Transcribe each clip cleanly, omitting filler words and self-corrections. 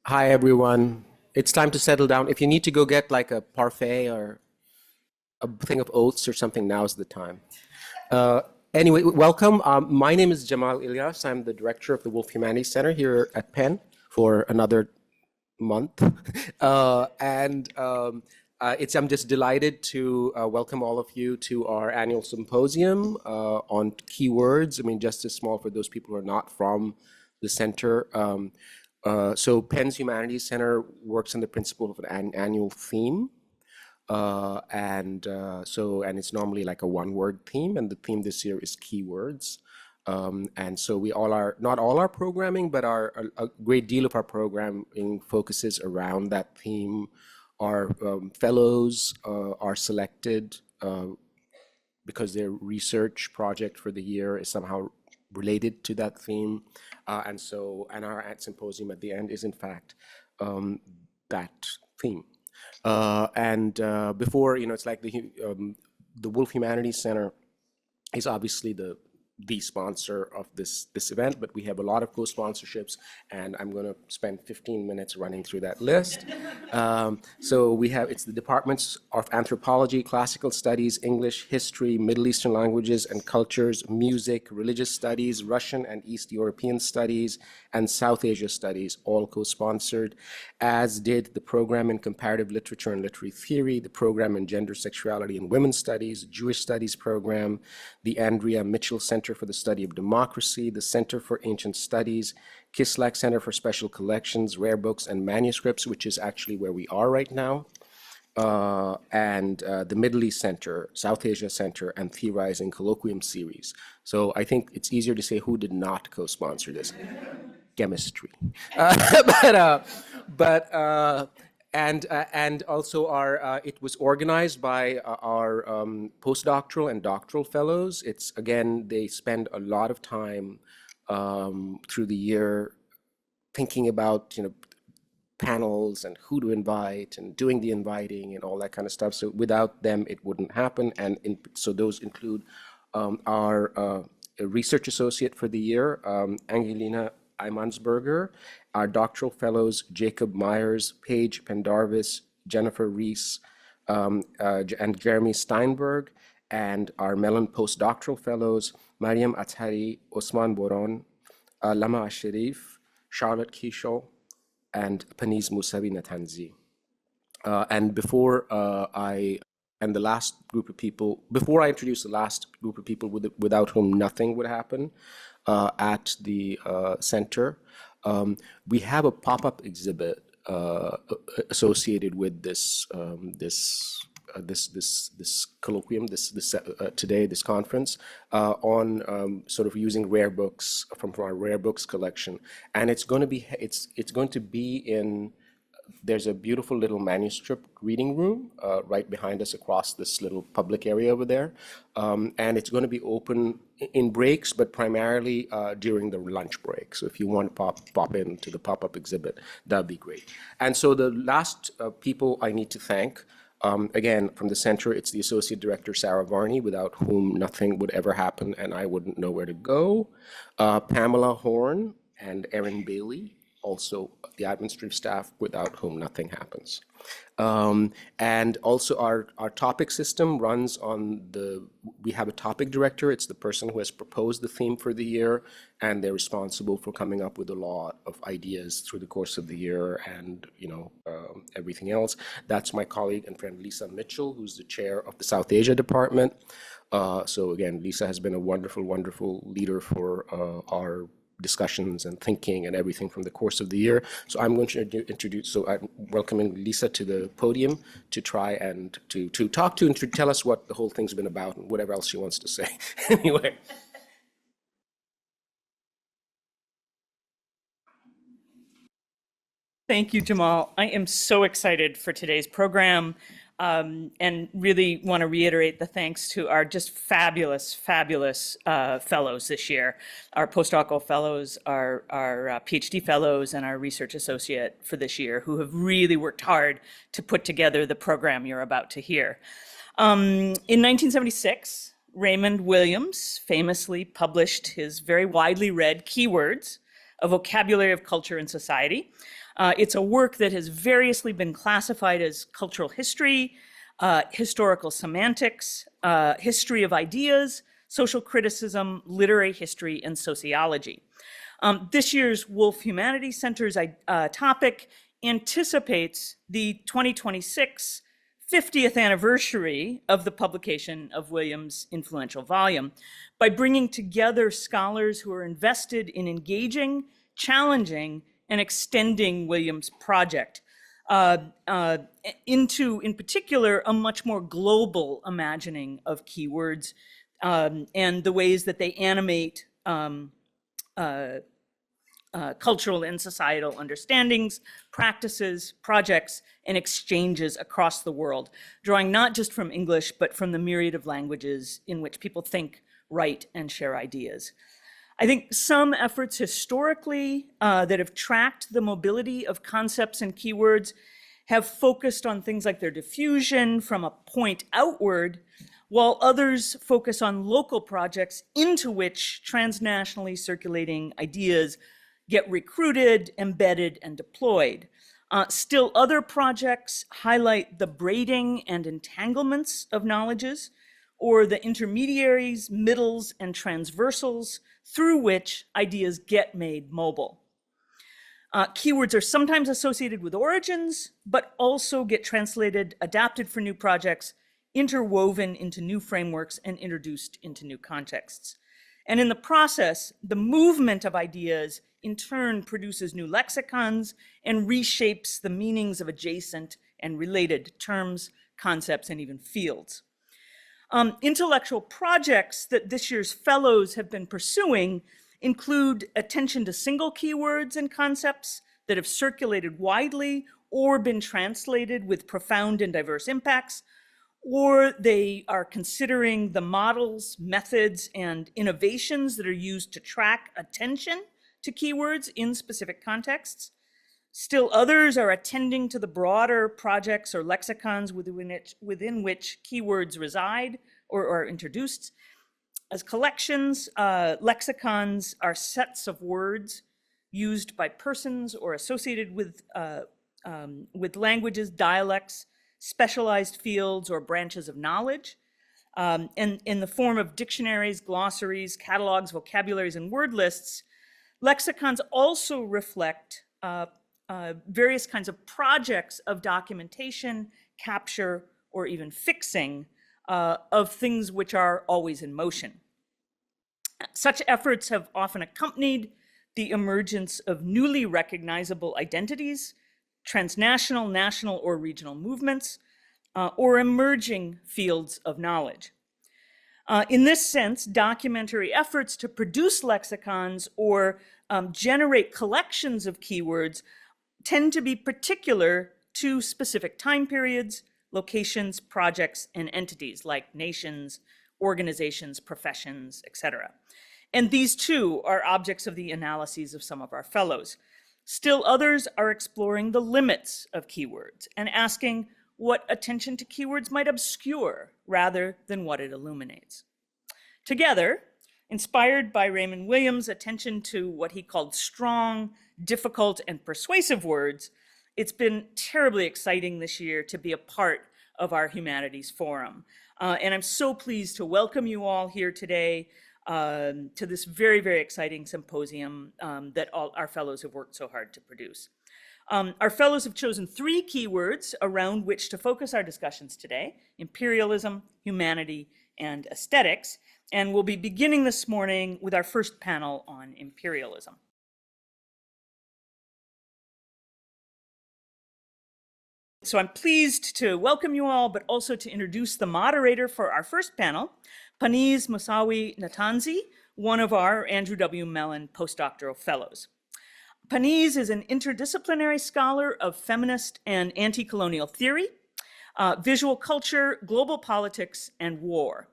Hi, everyone. It's time to settle down. If you need to go get like a parfait or a thing of oats or something, now's the time. Uh, anyway, welcome. My name is Jamal Ilyas. I'm the director of the Wolf Humanities Center here at Penn for another month. I'm just delighted to welcome all of you to our annual symposium on keywords. I mean, just as small for those people who are not from the center. So Penn's Humanities Center works on the principle of an annual theme. And it's normally like a one-word theme, and the theme this year is keywords. And so we all are, not all our programming, but a great deal of our programming focuses around that theme. Our fellows are selected because their research project for the year is somehow related to that theme. And our symposium at the end is in fact that theme. Before, it's like the Wolf Humanities Center is obviously the sponsor of this event, but we have a lot of co-sponsorships, and I'm going to spend 15 minutes running through that list. So it's the departments of anthropology, classical studies, English, history, Middle Eastern languages and cultures, music, religious studies, Russian and East European studies, and South Asia studies, all co-sponsored, as did the program in comparative literature and literary theory, the program in gender, sexuality, and women's studies, Jewish studies program, the Andrea Mitchell Center for the Study of Democracy, the Center for Ancient Studies, Kislak Center for Special Collections, Rare Books, and Manuscripts, which is actually where we are right now, the Middle East Center, South Asia Center, and Theorizing Colloquium Series. So I think it's easier to say who did not co-sponsor this. Chemistry. But, and also it was organized by our postdoctoral and doctoral fellows. It's, again, they spend a lot of time through the year thinking about, panels and who to invite and doing the inviting and all that kind of stuff. So without them, it wouldn't happen. So those include our research associate for the year, Angelina Imansberger, our doctoral fellows, Jacob Myers, Paige Pendarvis, Jennifer Reese, and Jeremy Steinberg, and our Mellon postdoctoral fellows, Mariam Athari, Osman Boron, Lama Asharif, Charlotte Kishol, and Paniz Musavi Natanzi. Before I introduce the last group of people without whom nothing would happen at the center, we have a pop-up exhibit associated with this colloquium, this conference, on sort of using rare books from our rare books collection, and it's going to be in. There's a beautiful little manuscript reading room right behind us across this little public area over there. And it's going to be open in breaks, but primarily during the lunch break. So if you want to pop into the pop-up exhibit, that'd be great. And so the last people I need to thank, again, from the center, it's the Associate Director, Sarah Varney, without whom nothing would ever happen and I wouldn't know where to go. Pamela Horn and Erin Bailey, also the administrative staff, without whom nothing happens. And also our topic system runs on we have a topic director. It's the person who has proposed the theme for the year, and they're responsible for coming up with a lot of ideas through the course of the year and, everything else. That's my colleague and friend Lisa Mitchell, who's the chair of the South Asia department. So again, Lisa has been a wonderful, wonderful leader for our discussions and thinking and everything from the course of the year. So I'm going to I'm welcoming Lisa to the podium to try and to talk to and to tell us what the whole thing's been about and whatever else she wants to say. Anyway. Thank you, Jamal. I am so excited for today's program. And really want to reiterate the thanks to our just fabulous fellows this year, our postdoctoral fellows, our PhD fellows, and our research associate for this year, who have really worked hard to put together the program you're about to hear. In 1976, Raymond Williams famously published his very widely read Keywords, A Vocabulary of Culture and Society. It's a work that has variously been classified as cultural history, historical semantics, history of ideas, social criticism, literary history, and sociology. This year's Wolf Humanities Center's topic anticipates the 2026 50th anniversary of the publication of Williams' influential volume by bringing together scholars who are invested in engaging, challenging, and extending Williams' project into, in particular, a much more global imagining of keywords and the ways that they animate cultural and societal understandings, practices, projects, and exchanges across the world, drawing not just from English, but from the myriad of languages in which people think, write, and share ideas. I think some efforts historically that have tracked the mobility of concepts and keywords have focused on things like their diffusion from a point outward, while others focus on local projects into which transnationally circulating ideas get recruited, embedded, and deployed. Still other projects highlight the braiding and entanglements of knowledges, or the intermediaries, middles, and transversals through which ideas get made mobile. Keywords are sometimes associated with origins, but also get translated, adapted for new projects, interwoven into new frameworks, and introduced into new contexts. And in the process, the movement of ideas in turn produces new lexicons and reshapes the meanings of adjacent and related terms, concepts, and even fields. Intellectual projects that this year's fellows have been pursuing include attention to single keywords and concepts that have circulated widely or been translated with profound and diverse impacts, or they are considering the models, methods, and innovations that are used to track attention to keywords in specific contexts. Still others are attending to the broader projects or lexicons within which keywords reside or are introduced. As collections, lexicons are sets of words used by persons or associated with languages, dialects, specialized fields, or branches of knowledge. And in the form of dictionaries, glossaries, catalogs, vocabularies, and word lists, lexicons also reflect various kinds of projects of documentation, capture, or even fixing of things which are always in motion. Such efforts have often accompanied the emergence of newly recognizable identities, transnational, national, or regional movements, or emerging fields of knowledge. In this sense, documentary efforts to produce lexicons or generate collections of keywords tend to be particular to specific time periods, locations, projects, and entities like nations, organizations, professions, etc. And these too are objects of the analyses of some of our fellows. Still others are exploring the limits of keywords and asking what attention to keywords might obscure rather than what it illuminates. Together, inspired by Raymond Williams' attention to what he called strong, difficult, and persuasive words, it's been terribly exciting this year to be a part of our Humanities Forum. And I'm so pleased to welcome you all here today to this very, very exciting symposium that all our fellows have worked so hard to produce. Our fellows have chosen 3 keywords around which to focus our discussions today: imperialism, humanity, and aesthetics. And we'll be beginning this morning with our first panel on imperialism. So I'm pleased to welcome you all, but also to introduce the moderator for our first panel, Paniz Moussaoui Natanzi, one of our Andrew W. Mellon postdoctoral fellows. Paniz is an interdisciplinary scholar of feminist and anti-colonial theory, visual culture, global politics, and war.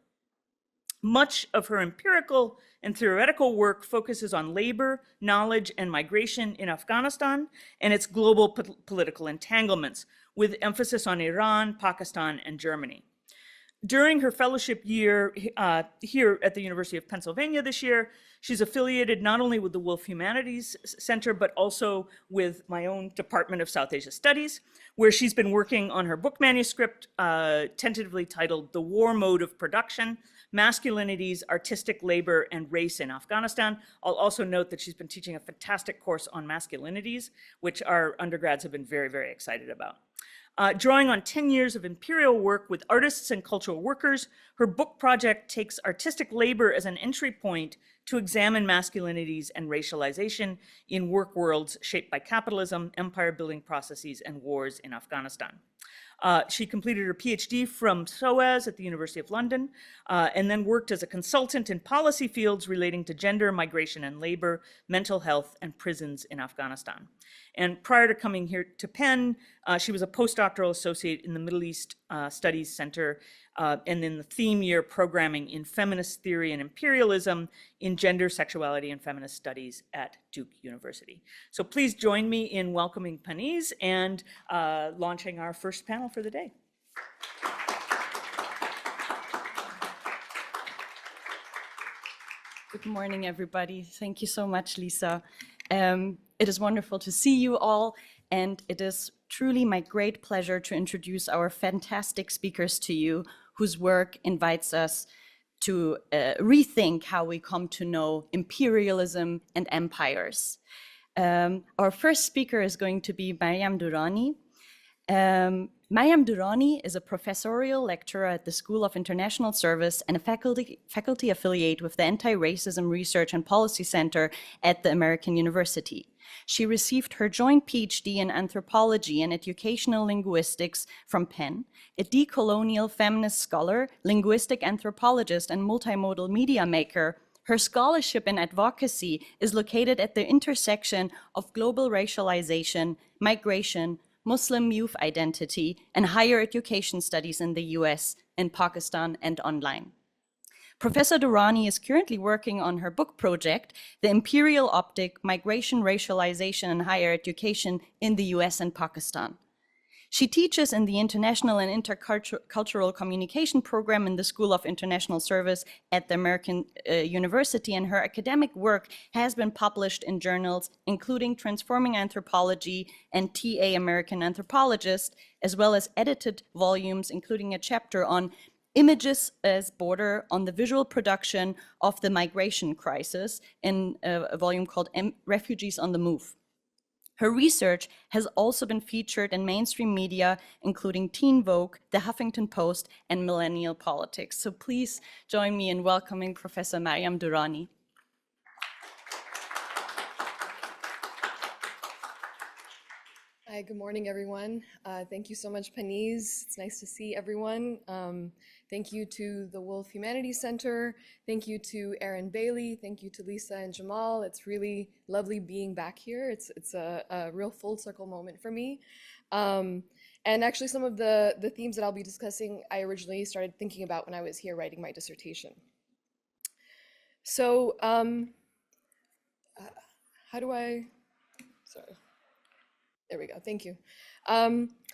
Much of her empirical and theoretical work focuses on labor, knowledge, and migration in Afghanistan and its global political entanglements, with emphasis on Iran, Pakistan, and Germany. During her fellowship year here at the University of Pennsylvania this year, she's affiliated not only with the Wolf Humanities Center, but also with my own Department of South Asia Studies, where she's been working on her book manuscript, tentatively titled The War Mode of Production, Masculinities, Artistic Labor, and Race in Afghanistan. I'll also note that she's been teaching a fantastic course on masculinities, which our undergrads have been very, very excited about. Drawing on 10 years of imperial work with artists and cultural workers, her book project takes artistic labor as an entry point to examine masculinities and racialization in work worlds shaped by capitalism, empire-building processes, and wars in Afghanistan. She completed her PhD from SOAS at the University of London, and then worked as a consultant in policy fields relating to gender, migration and labor, mental health, and prisons in Afghanistan. And prior to coming here to Penn, she was a postdoctoral associate in the Middle East Studies Center, and in the theme year programming in feminist theory and imperialism in gender, sexuality, and feminist studies at Duke University. So please join me in welcoming Paniz and launching our first panel for the day. Good morning, everybody. Thank you so much, Lisa. It is wonderful to see you all, and it is truly my great pleasure to introduce our fantastic speakers to you, whose work invites us to rethink how we come to know imperialism and empires. Our first speaker is going to be Maryam Durrani. Maryam Durrani is a professorial lecturer at the School of International Service and a faculty affiliate with the Anti-Racism Research and Policy Center at the American University. She received her joint PhD in anthropology and educational linguistics from Penn, a decolonial feminist scholar, linguistic anthropologist, and multimodal media maker. Her scholarship and advocacy is located at the intersection of global racialization, migration, Muslim youth identity, and higher education studies in the US, in Pakistan, and online. Professor Durrani is currently working on her book project, The Imperial Optic, Migration, Racialization, and Higher Education in the US and Pakistan. She teaches in the International and Intercultural Communication program in the School of International Service at the American University, and her academic work has been published in journals including Transforming Anthropology and TA American Anthropologist, as well as edited volumes including a chapter on Images as Border on the visual production of the migration crisis in a volume called Refugees on the Move. Her research has also been featured in mainstream media, including Teen Vogue, The Huffington Post, and Millennial Politics. So please join me in welcoming Professor Maryam Durrani. Hi, good morning, everyone. Thank you so much, Paniz. It's nice to see everyone. Thank you to the Wolf Humanities Center. Thank you to Erin Bailey. Thank you to Lisa and Jamal. It's really lovely being back here. It's a real full circle moment for me. And actually some of the themes that I'll be discussing, I originally started thinking about when I was here writing my dissertation. So how do I, sorry. There we go, thank you.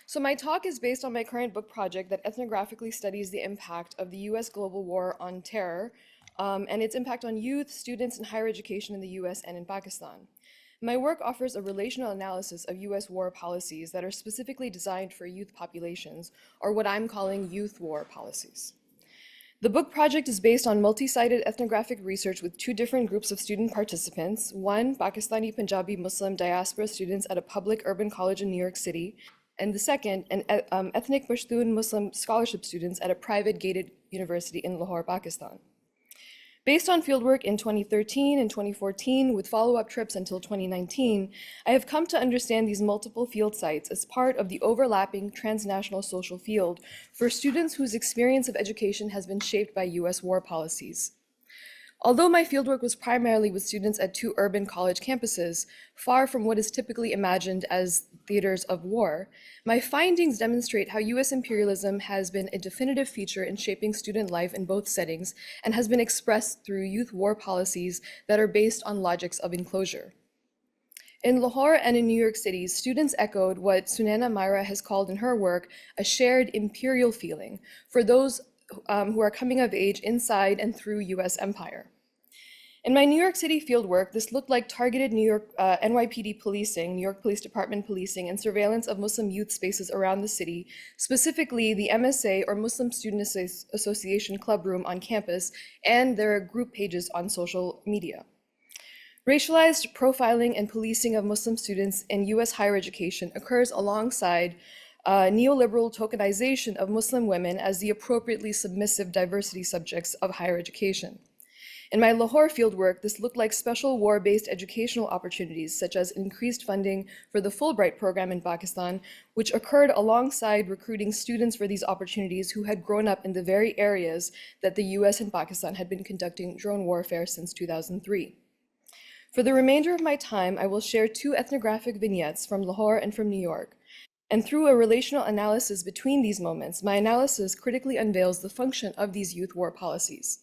So my talk is based on my current book project that ethnographically studies the impact of the US global war on terror and its impact on youth, students, and higher education in the US and in Pakistan. My work offers a relational analysis of US war policies that are specifically designed for youth populations, or what I'm calling youth war policies. The book project is based on multi-sided ethnographic research with two different groups of student participants. One, Pakistani Punjabi Muslim diaspora students at a public urban college in New York City, and the second, ethnic Pashtun Muslim scholarship students at a private gated university in Lahore, Pakistan. Based on fieldwork in 2013 and 2014 with follow-up trips until 2019, I have come to understand these multiple field sites as part of the overlapping transnational social field for students whose experience of education has been shaped by US war policies. Although my fieldwork was primarily with students at two urban college campuses, far from what is typically imagined as theaters of war, my findings demonstrate how US imperialism has been a definitive feature in shaping student life in both settings and has been expressed through youth war policies that are based on logics of enclosure. In Lahore and in New York City, students echoed what Sunana Myra has called in her work a shared imperial feeling for those who are coming of age inside and through US empire. In my New York City fieldwork, this looked like targeted NYPD policing, New York Police Department policing, and surveillance of Muslim youth spaces around the city, specifically the MSA or Muslim Student Association club room on campus and their group pages on social media. Racialized profiling and policing of Muslim students in US higher education occurs alongside neoliberal tokenization of Muslim women as the appropriately submissive diversity subjects of higher education. In my Lahore fieldwork, this looked like special war-based educational opportunities, such as increased funding for the Fulbright program in Pakistan, which occurred alongside recruiting students for these opportunities who had grown up in the very areas that the US and Pakistan had been conducting drone warfare since 2003. For the remainder of my time, I will share two ethnographic vignettes from Lahore and from New York. And through a relational analysis between these moments, my analysis critically unveils the function of these youth war policies.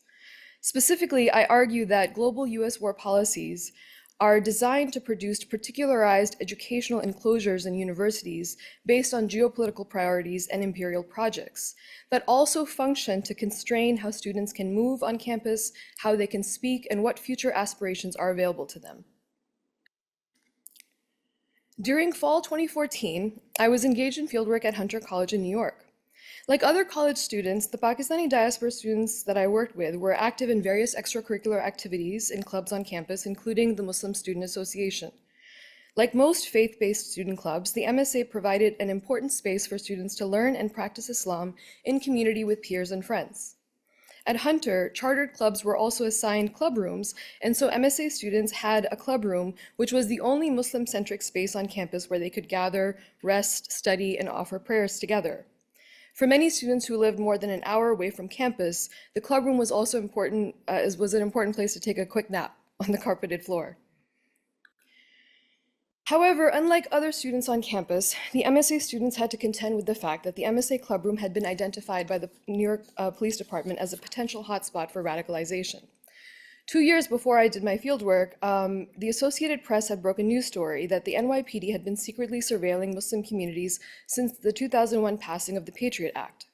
Specifically, I argue that global US war policies are designed to produce particularized educational enclosures in universities based on geopolitical priorities and imperial projects that also function to constrain how students can move on campus, how they can speak, and what future aspirations are available to them. During fall 2014, I was engaged in fieldwork at Hunter College in New York. Like other college students, the Pakistani diaspora students that I worked with were active in various extracurricular activities and clubs on campus, including the Muslim Student Association. Like most faith-based student clubs, the MSA provided an important space for students to learn and practice Islam in community with peers and friends. At Hunter, chartered clubs were also assigned club rooms, and so MSA students had a club room, which was the only Muslim-centric space on campus where they could gather, rest, study, and offer prayers together. For many students who lived more than an hour away from campus, the club room was also important, was an important place to take a quick nap on the carpeted floor. However, unlike other students on campus, the MSA students had to contend with the fact that the MSA club room had been identified by the New York Police Department as a potential hotspot for radicalization. 2 years before I did my fieldwork, the Associated Press had broken news story that the NYPD had been secretly surveilling Muslim communities since the 2001 passing of the Patriot Act.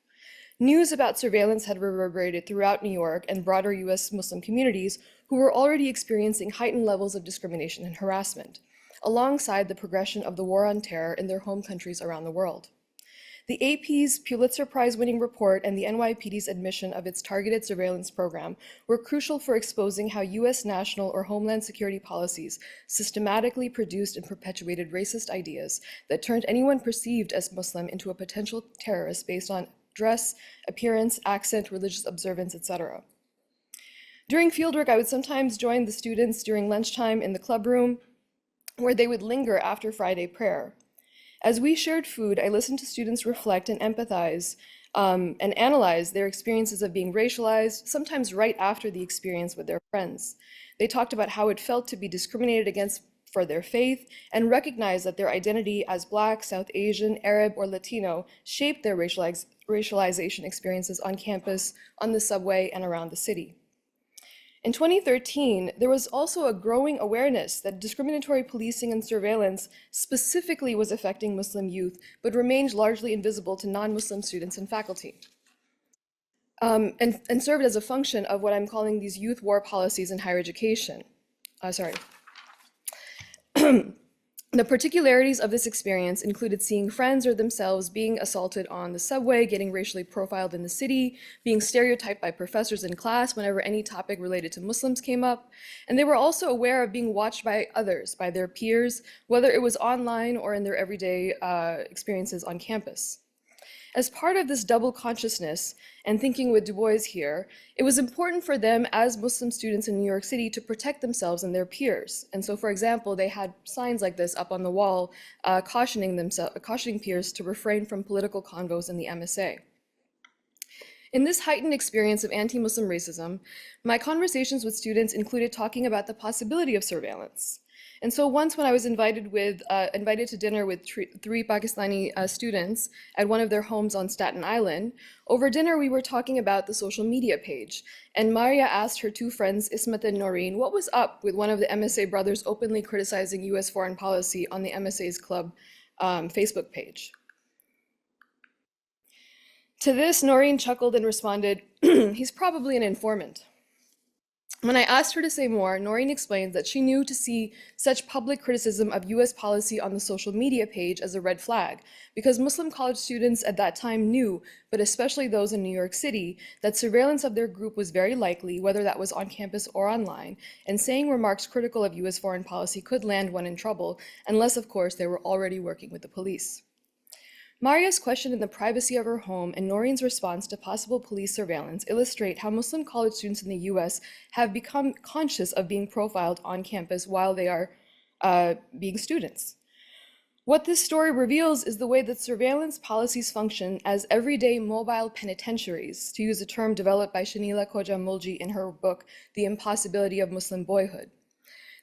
News about surveillance had reverberated throughout New York and broader US Muslim communities who were already experiencing heightened levels of discrimination and harassment, alongside the progression of the war on terror in their home countries around the world. The AP's Pulitzer Prize-winning report and the NYPD's admission of its targeted surveillance program were crucial for exposing how US national or homeland security policies systematically produced and perpetuated racist ideas that turned anyone perceived as Muslim into a potential terrorist based on dress, appearance, accent, religious observance, etc. During fieldwork, I would sometimes join the students during lunchtime in the club room, where they would linger after Friday prayer. As we shared food, I listened to students reflect and empathize and analyze their experiences of being racialized, sometimes right after the experience with their friends. They talked about how it felt to be discriminated against for their faith and recognized that their identity as Black, South Asian, Arab, or Latino shaped their racialization experiences on campus, on the subway, and around the city. In 2013, there was also a growing awareness that discriminatory policing and surveillance specifically was affecting Muslim youth, but remained largely invisible to non-Muslim students and faculty, and served as a function of what I'm calling these youth war policies in higher education. The particularities of this experience included seeing friends or themselves being assaulted on the subway, getting racially profiled in the city, being stereotyped by professors in class whenever any topic related to Muslims came up, and they were also aware of being watched by others, by their peers, whether it was online or in their everyday experiences on campus. As part of this double consciousness, and thinking with Du Bois here, it was important for them as Muslim students in New York City to protect themselves and their peers. And so, for example, they had signs like this up on the wall cautioning peers to refrain from political convos in the MSA. In this heightened experience of anti-Muslim racism, my conversations with students included talking about the possibility of surveillance. And so once when I was invited to dinner with three Pakistani students at one of their homes on Staten Island, over dinner we were talking about the social media page. And Maria asked her two friends, Ismat and Noreen, what was up with one of the MSA brothers openly criticizing US foreign policy on the MSA's club Facebook page. To this, Noreen chuckled and responded, "He's probably an informant." When I asked her to say more, Noreen explained that she knew to see such public criticism of US policy on the social media page as a red flag, because Muslim college students at that time knew, but especially those in New York City, that surveillance of their group was very likely, whether that was on campus or online, and saying remarks critical of US foreign policy could land one in trouble, unless, of course, they were already working with the police. Maria's question in the privacy of her home and Noreen's response to possible police surveillance illustrate how Muslim college students in the US have become conscious of being profiled on campus while they are being students. What this story reveals is the way that surveillance policies function as everyday mobile penitentiaries, to use a term developed by Shanila Koja Mulji in her book, The Impossibility of Muslim Boyhood.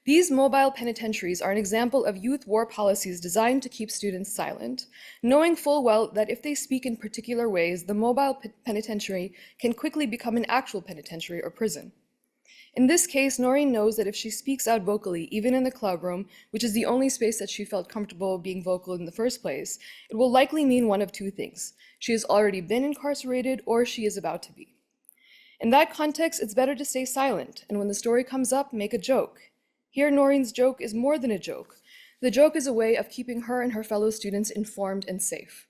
These mobile penitentiaries are an example of youth war policies designed to keep students silent, knowing full well that if they speak in particular ways, the mobile penitentiary can quickly become an actual penitentiary or prison. In this case, Noreen knows that if she speaks out vocally, even in the club room, which is the only space that she felt comfortable being vocal in the first place, it will likely mean one of two things. She has already been incarcerated, or she is about to be. In that context, it's better to stay silent, and when the story comes up, make a joke. Here, Noreen's joke is more than a joke. The joke is a way of keeping her and her fellow students informed and safe.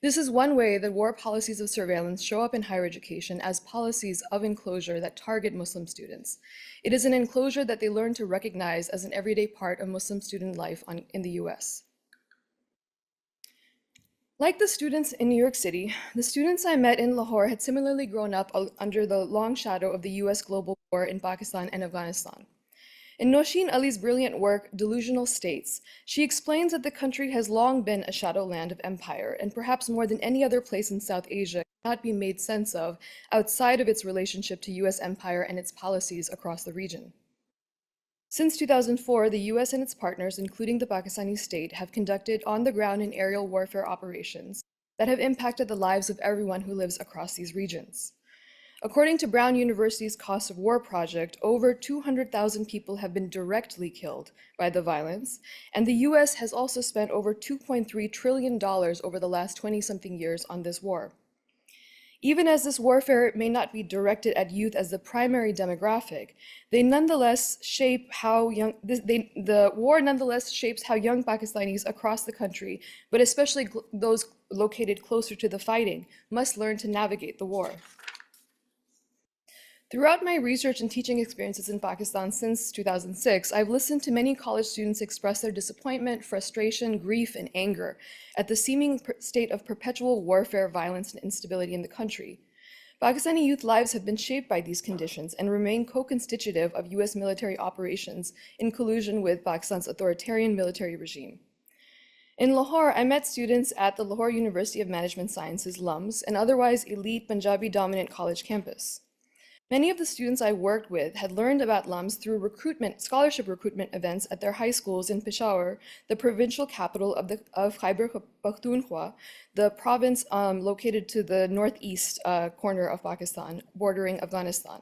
This is one way that war policies of surveillance show up in higher education as policies of enclosure that target Muslim students. It is an enclosure that they learn to recognize as an everyday part of Muslim student life in the US. Like the students in New York City, the students I met in Lahore had similarly grown up under the long shadow of the US global war in Pakistan and Afghanistan. In Nosheen Ali's brilliant work, Delusional States, she explains that the country has long been a shadowland of empire, and perhaps more than any other place in South Asia cannot be made sense of outside of its relationship to US empire and its policies across the region. Since 2004, the US and its partners, including the Pakistani state, have conducted on-the-ground and aerial warfare operations that have impacted the lives of everyone who lives across these regions. According to Brown University's Cost of War project, over 200,000 people have been directly killed by the violence, and the US has also spent over $2.3 trillion over the last 20-something years on this war. Even as this warfare may not be directed at youth as the primary demographic, they nonetheless shape how the war nonetheless shapes how young Pakistanis across the country, but especially those located closer to the fighting, must learn to navigate the war. Throughout my research and teaching experiences in Pakistan since 2006, I've listened to many college students express their disappointment, frustration, grief, and anger at the seeming state of perpetual warfare, violence, and instability in the country. Pakistani youth lives have been shaped by these conditions and remain co-constitutive of US military operations in collusion with Pakistan's authoritarian military regime. In Lahore, I met students at the Lahore University of Management Sciences, LUMS, an otherwise elite Punjabi-dominant college campus. Many of the students I worked with had learned about LUMS through scholarship recruitment events at their high schools in Peshawar, the provincial capital of Khyber Pakhtunkhwa, the province located to the northeast corner of Pakistan, bordering Afghanistan.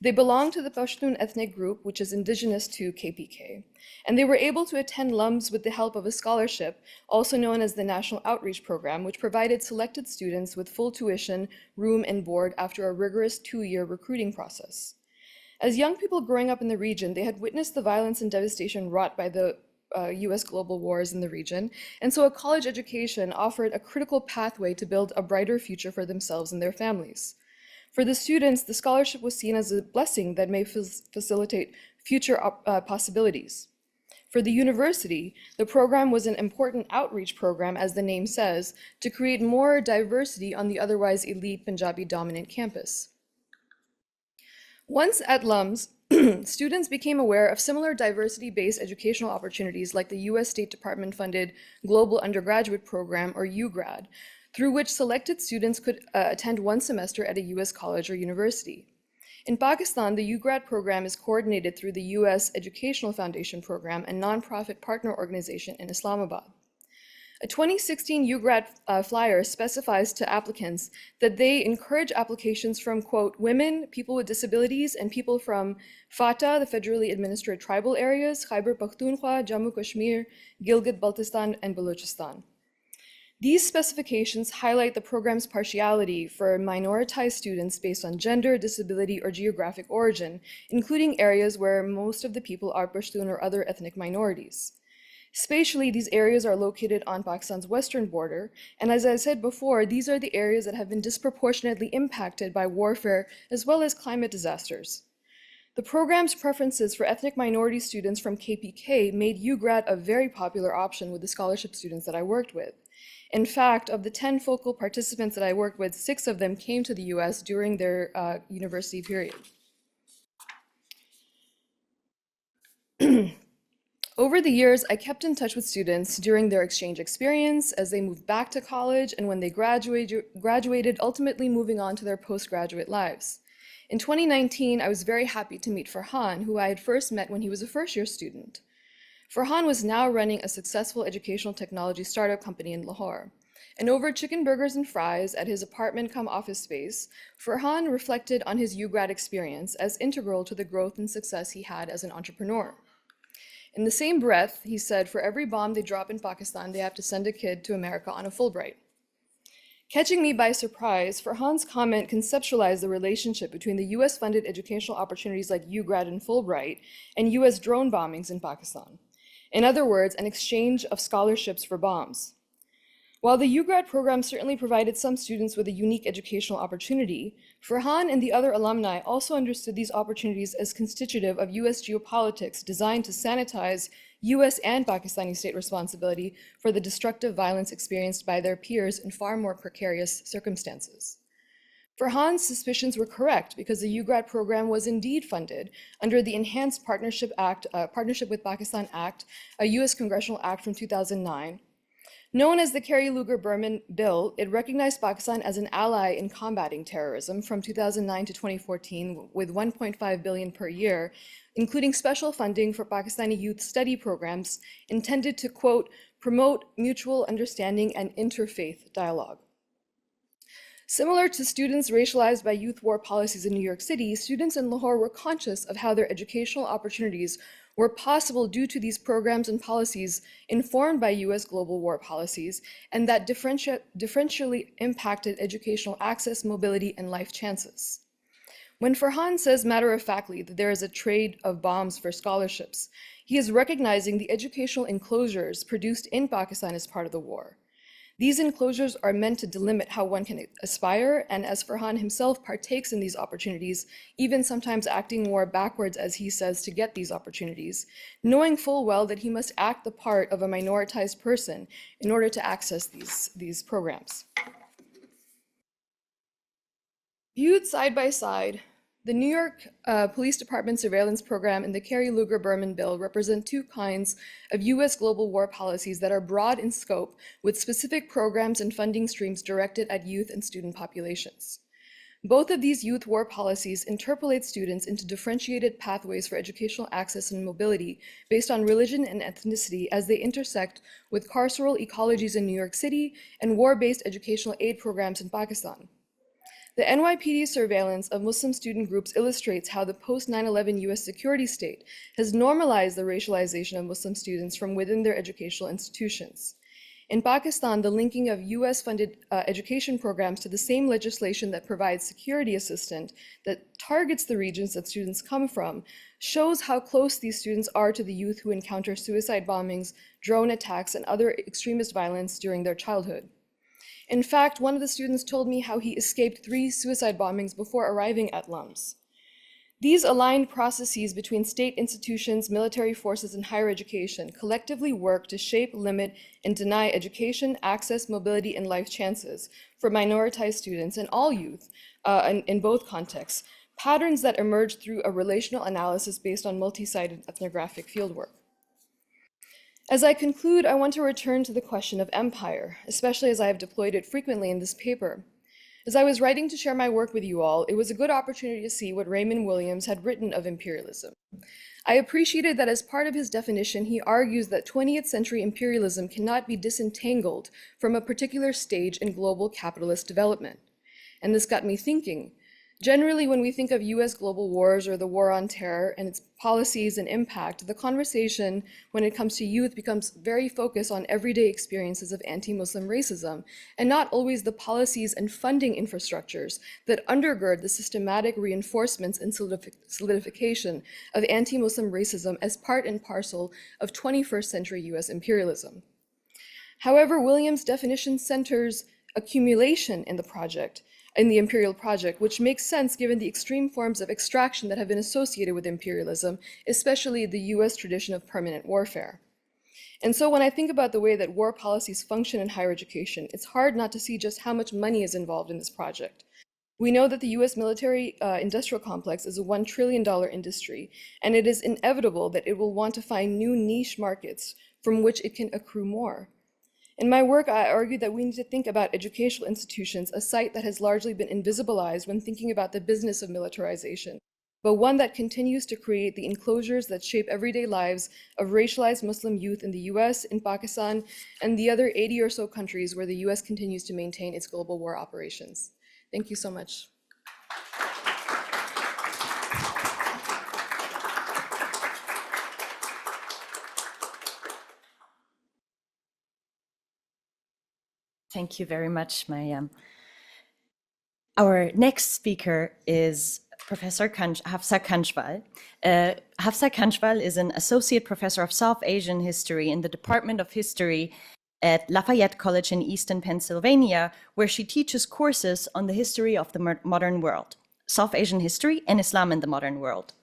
They belong to the Pashtun ethnic group, which is indigenous to KPK, and they were able to attend LUMS with the help of a scholarship, also known as the National Outreach Program, which provided selected students with full tuition, room, and board after a rigorous 2-year recruiting process. As young people growing up in the region, they had witnessed the violence and devastation wrought by the US global wars in the region, and so a college education offered a critical pathway to build a brighter future for themselves and their families. For the students, the scholarship was seen as a blessing that may facilitate future possibilities. For the university, the program was an important outreach program, as the name says, to create more diversity on the otherwise elite Punjabi-dominant campus. Once at LUMS, students became aware of similar diversity-based educational opportunities like the US State Department-funded Global Undergraduate Program, or UGrad, through which selected students could attend one semester at a US college or university. In Pakistan, the UGrad program is coordinated through the US Educational Foundation Program, a nonprofit partner organization in Islamabad. A 2016 UGrad flyer specifies to applicants that they encourage applications from, quote, women, people with disabilities, and people from FATA, the federally administered tribal areas, Khyber Pakhtunkhwa, Jammu Kashmir, Gilgit-Baltistan, and Balochistan. These specifications highlight the program's partiality for minoritized students based on gender, disability, or geographic origin, including areas where most of the people are Pashtun or other ethnic minorities. Spatially, these areas are located on Pakistan's western border, and as I said before, these are the areas that have been disproportionately impacted by warfare as well as climate disasters. The program's preferences for ethnic minority students from KPK made UGRAD a very popular option with the scholarship students that I worked with. In fact, of the 10 focal participants that I worked with, 6 of them came to the US during their university period. Over the years, I kept in touch with students during their exchange experience, as they moved back to college, and when they graduated, ultimately moving on to their postgraduate lives. In 2019, I was very happy to meet Farhan, who I had first met when he was a first-year student. Farhan was now running a successful educational technology startup company in Lahore. And over chicken burgers and fries at his apartment-cum-office space, Farhan reflected on his UGRAD experience as integral to the growth and success he had as an entrepreneur. In the same breath, he said, for every bomb they drop in Pakistan, they have to send a kid to America on a Fulbright. Catching me by surprise, Farhan's comment conceptualized the relationship between the US-funded educational opportunities like UGRAD and Fulbright and US drone bombings in Pakistan. In other words, an exchange of scholarships for bombs. While the UGRAD program certainly provided some students with a unique educational opportunity, Farhan and the other alumni also understood these opportunities as constitutive of US geopolitics designed to sanitize US and Pakistani state responsibility for the destructive violence experienced by their peers in far more precarious circumstances. Farhan's suspicions were correct because the UGRAD program was indeed funded under the Enhanced Partnership with Pakistan Act, a US congressional act from 2009. Known as the Kerry-Lugar-Berman Bill, it recognized Pakistan as an ally in combating terrorism from 2009 to 2014 with $1.5 billion per year, including special funding for Pakistani youth study programs intended to, quote, promote mutual understanding and interfaith dialogue. Similar to students racialized by youth war policies in New York City, students in Lahore were conscious of how their educational opportunities were possible due to these programs and policies informed by US global war policies, and that differentially impacted educational access, mobility, and life chances. When Farhan says matter-of-factly that there is a trade of bombs for scholarships, he is recognizing the educational enclosures produced in Pakistan as part of the war. These enclosures are meant to delimit how one can aspire, and as Farhan himself partakes in these opportunities, even sometimes acting more backwards, as he says, to get these opportunities, knowing full well that he must act the part of a minoritized person in order to access these programs. Viewed side by side, the New York Police Department surveillance program and the Kerry-Lugar-Berman Bill represent two kinds of US global war policies that are broad in scope with specific programs and funding streams directed at youth and student populations. Both of these youth war policies interpolate students into differentiated pathways for educational access and mobility based on religion and ethnicity as they intersect with carceral ecologies in New York City and war-based educational aid programs in Pakistan. The NYPD surveillance of Muslim student groups illustrates how the post-9/11 US security state has normalized the racialization of Muslim students from within their educational institutions. In Pakistan, the linking of US-funded education programs to the same legislation that provides security assistance that targets the regions that students come from shows how close these students are to the youth who encounter suicide bombings, drone attacks, and other extremist violence during their childhood. In fact, one of the students told me how he escaped 3 suicide bombings before arriving at LUMS. These aligned processes between state institutions, military forces, and higher education collectively work to shape, limit, and deny education, access, mobility, and life chances for minoritized students and all youth in both contexts, patterns that emerge through a relational analysis based on multi-sided ethnographic fieldwork. As I conclude, I want to return to the question of empire, especially as I have deployed it frequently in this paper. As I was writing to share my work with you all, it was a good opportunity to see what Raymond Williams had written of imperialism. I appreciated that as part of his definition, he argues that 20th century imperialism cannot be disentangled from a particular stage in global capitalist development. And this got me thinking, Generally, when we think of US global wars or the war on terror and its policies and impact, the conversation when it comes to youth becomes very focused on everyday experiences of anti-Muslim racism, and not always the policies and funding infrastructures that undergird the systematic reinforcements and solidification of anti-Muslim racism as part and parcel of 21st century US imperialism. However, Williams' definition centers accumulation in the imperial project, which makes sense given the extreme forms of extraction that have been associated with imperialism, especially the US tradition of permanent warfare. And so when I think about the way that war policies function in higher education, it's hard not to see just how much money is involved in this project. We know that the US military industrial complex is a $1 trillion industry, and it is inevitable that it will want to find new niche markets from which it can accrue more. In my work, I argue that we need to think about educational institutions, a site that has largely been invisibilized when thinking about the business of militarization, but one that continues to create the enclosures that shape everyday lives of racialized Muslim youth in the US, in Pakistan, and the other 80 or so countries where the US continues to maintain its global war operations. Thank you so much. Thank you very much, Mariam. Our next speaker is Professor Hafsa Kanchval. Hafsa Kanchval is an associate professor of South Asian history in the Department of History at Lafayette College in Eastern Pennsylvania, where she teaches courses on the history of the modern world, South Asian history and Islam in the modern world.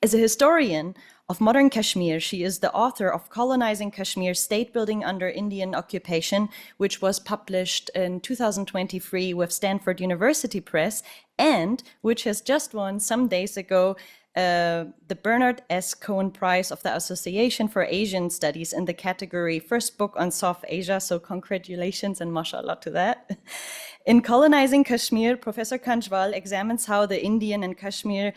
As a historian of modern Kashmir, she is the author of Colonizing Kashmir, State Building Under Indian Occupation, which was published in 2023 with Stanford University Press, and which has just won some days ago the Bernard S. Cohen Prize of the Association for Asian Studies in the category First Book on South Asia, so congratulations and mashallah to that. In Colonizing Kashmir, Professor Kanchval examines how the Indian and Kashmir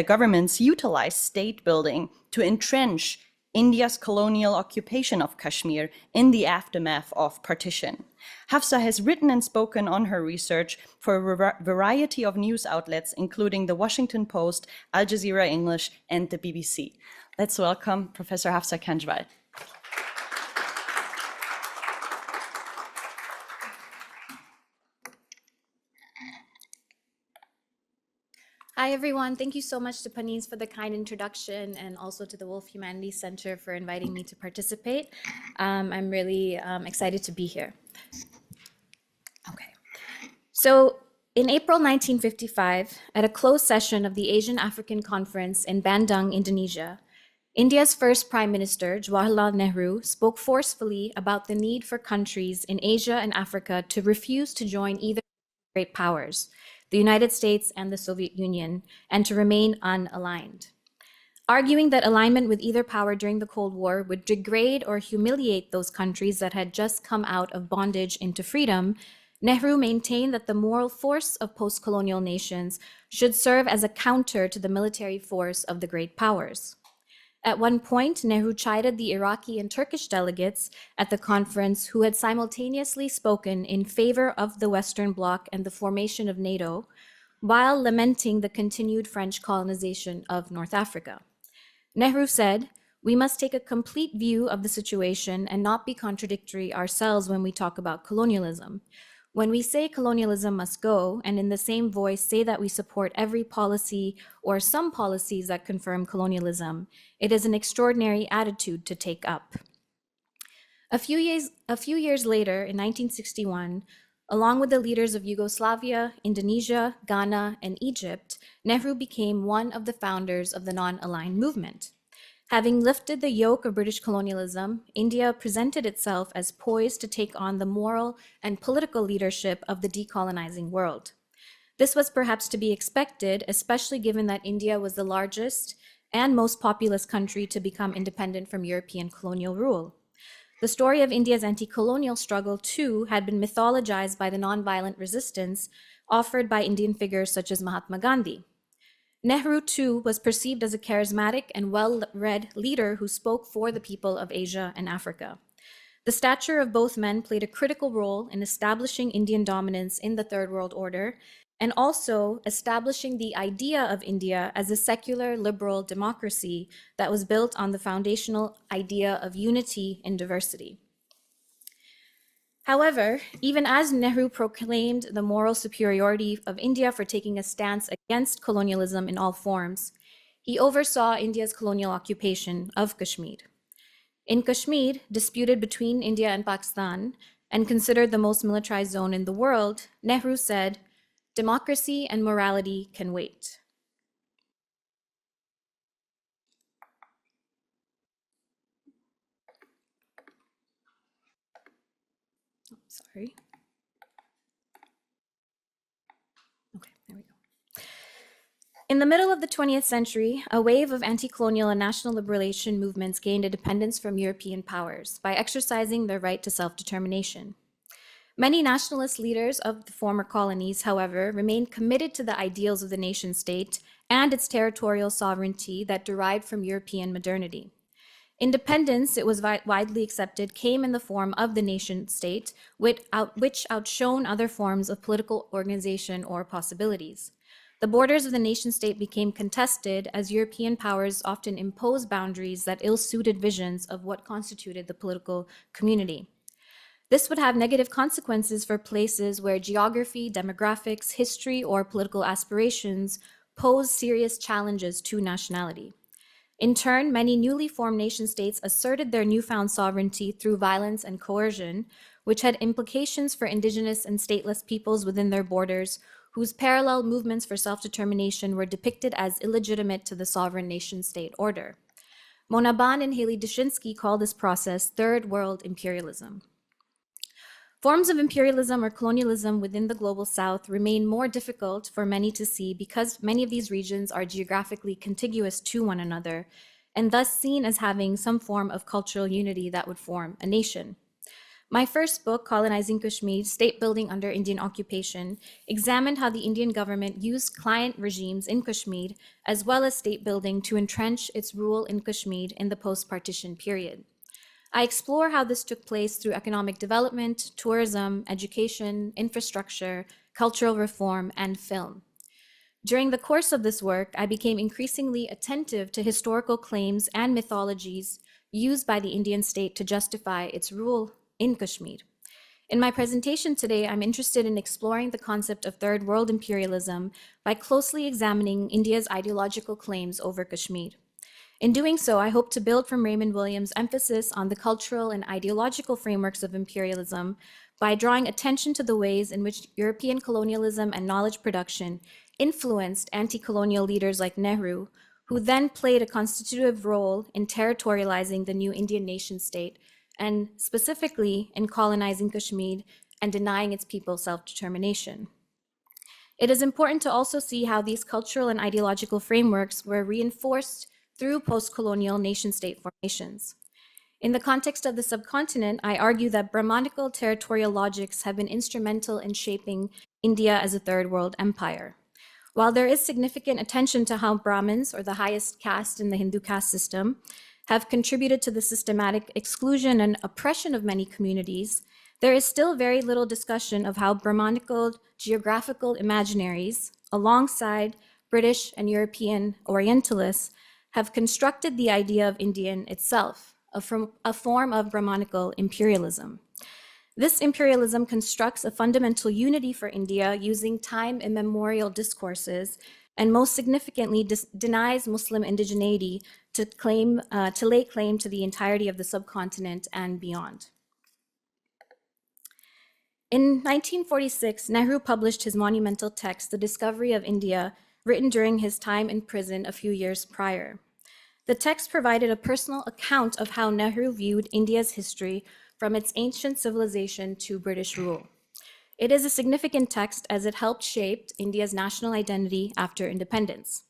governments utilize state building to entrench India's colonial occupation of Kashmir in the aftermath of partition. Hafsa has written and spoken on her research for a variety of news outlets, including the Washington Post, Al Jazeera English, and the BBC. Let's welcome Professor Hafsa Kanchval. Hi, everyone. Thank you so much to Panis for the kind introduction, and also to the Wolf Humanities Center for inviting me to participate. I'm really excited to be here. Okay. So in April 1955, at a closed session of the Asian African Conference in Bandung, Indonesia, India's first Prime Minister, Jawaharlal Nehru, spoke forcefully about the need for countries in Asia and Africa to refuse to join either great powers, the United States and the Soviet Union, and to remain unaligned. Arguing that alignment with either power during the Cold War would degrade or humiliate those countries that had just come out of bondage into freedom, Nehru maintained that the moral force of post-colonial nations should serve as a counter to the military force of the great powers. At one point, Nehru chided the Iraqi and Turkish delegates at the conference who had simultaneously spoken in favor of the Western Bloc and the formation of NATO, while lamenting the continued French colonization of North Africa. Nehru said, "We must take a complete view of the situation and not be contradictory ourselves when we talk about colonialism. When we say colonialism must go, and in the same voice say that we support every policy or some policies that confirm colonialism, it is an extraordinary attitude to take up." A few years later, in 1961, along with the leaders of Yugoslavia, Indonesia, Ghana, and Egypt, Nehru became one of the founders of the non-aligned movement. Having lifted the yoke of British colonialism, India presented itself as poised to take on the moral and political leadership of the decolonizing world. This was perhaps to be expected, especially given that India was the largest and most populous country to become independent from European colonial rule. The story of India's anti-colonial struggle, too, had been mythologized by the nonviolent resistance offered by Indian figures such as Mahatma Gandhi. Nehru, too, was perceived as a charismatic and well-read leader who spoke for the people of Asia and Africa. The stature of both men played a critical role in establishing Indian dominance in the Third World Order and also establishing the idea of India as a secular liberal democracy that was built on the foundational idea of unity in diversity. However, even as Nehru proclaimed the moral superiority of India for taking a stance against colonialism in all forms, he oversaw India's colonial occupation of Kashmir. In Kashmir, disputed between India and Pakistan, and considered the most militarized zone in the world, Nehru said, "Democracy and morality can wait." Sorry. Okay, there we go. In the middle of the 20th century, a wave of anti-colonial and national liberation movements gained independence from European powers by exercising their right to self-determination. Many nationalist leaders of the former colonies, however, remained committed to the ideals of the nation state and its territorial sovereignty that derived from European modernity. Independence, it was widely accepted, came in the form of the nation state, which outshone other forms of political organization or possibilities. The borders of the nation state became contested as European powers often imposed boundaries that ill-suited visions of what constituted the political community. This would have negative consequences for places where geography, demographics, history, or political aspirations pose serious challenges to nationality. In turn, many newly formed nation-states asserted their newfound sovereignty through violence and coercion, which had implications for indigenous and stateless peoples within their borders, whose parallel movements for self-determination were depicted as illegitimate to the sovereign nation-state order. Mona Ban and Haley Dushinsky call this process Third World Imperialism. Forms of imperialism or colonialism within the global south remain more difficult for many to see because many of these regions are geographically contiguous to one another and thus seen as having some form of cultural unity that would form a nation. My first book, Colonizing Kashmir, State Building Under Indian Occupation, examined how the Indian government used client regimes in Kashmir as well as state building to entrench its rule in Kashmir in the post-partition period. I explore how this took place through economic development, tourism, education, infrastructure, cultural reform, and film. During the course of this work, I became increasingly attentive to historical claims and mythologies used by the Indian state to justify its rule in Kashmir. In my presentation today, I'm interested in exploring the concept of Third World imperialism by closely examining India's ideological claims over Kashmir. In doing so, I hope to build from Raymond Williams' emphasis on the cultural and ideological frameworks of imperialism by drawing attention to the ways in which European colonialism and knowledge production influenced anti-colonial leaders like Nehru, who then played a constitutive role in territorializing the new Indian nation state, and specifically in colonizing Kashmir and denying its people self-determination. It is important to also see how these cultural and ideological frameworks were reinforced through post-colonial nation-state formations. In the context of the subcontinent, I argue that Brahmanical territorial logics have been instrumental in shaping India as a third world empire. While there is significant attention to how Brahmins, or the highest caste in the Hindu caste system, have contributed to the systematic exclusion and oppression of many communities, there is still very little discussion of how Brahmanical geographical imaginaries, alongside British and European Orientalists, have constructed the idea of Indian itself, a form of Brahmanical imperialism. This imperialism constructs a fundamental unity for India using time immemorial discourses, and most significantly denies Muslim indigeneity to lay claim to the entirety of the subcontinent and beyond. In 1946, Nehru published his monumental text, The Discovery of India, written during his time in prison a few years prior. The text provided a personal account of how Nehru viewed India's history from its ancient civilization to British rule. It is a significant text as it helped shape India's national identity after independence.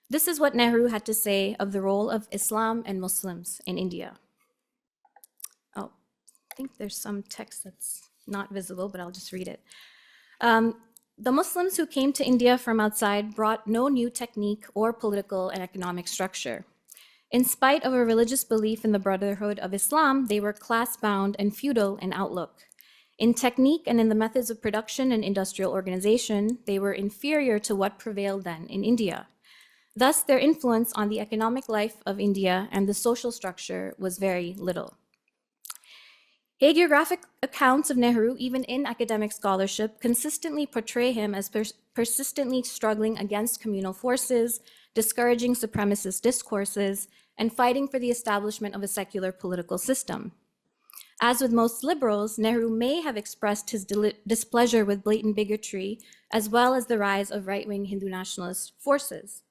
This is what Nehru had to say of the role of Islam and Muslims in India. Oh, I think there's some text that's not visible, but I'll just read it. The Muslims who came to India from outside brought no new technique or political and economic structure. In spite of a religious belief in the brotherhood of Islam, they were class-bound and feudal in outlook. In technique and in the methods of production and industrial organization, they were inferior to what prevailed then in India. Thus, their influence on the economic life of India and the social structure was very little. Hagiographic accounts of Nehru, even in academic scholarship, consistently portray him as persistently struggling against communal forces, discouraging supremacist discourses, and fighting for the establishment of a secular political system. As with most liberals, Nehru may have expressed his displeasure with blatant bigotry, as well as the rise of right-wing Hindu nationalist forces.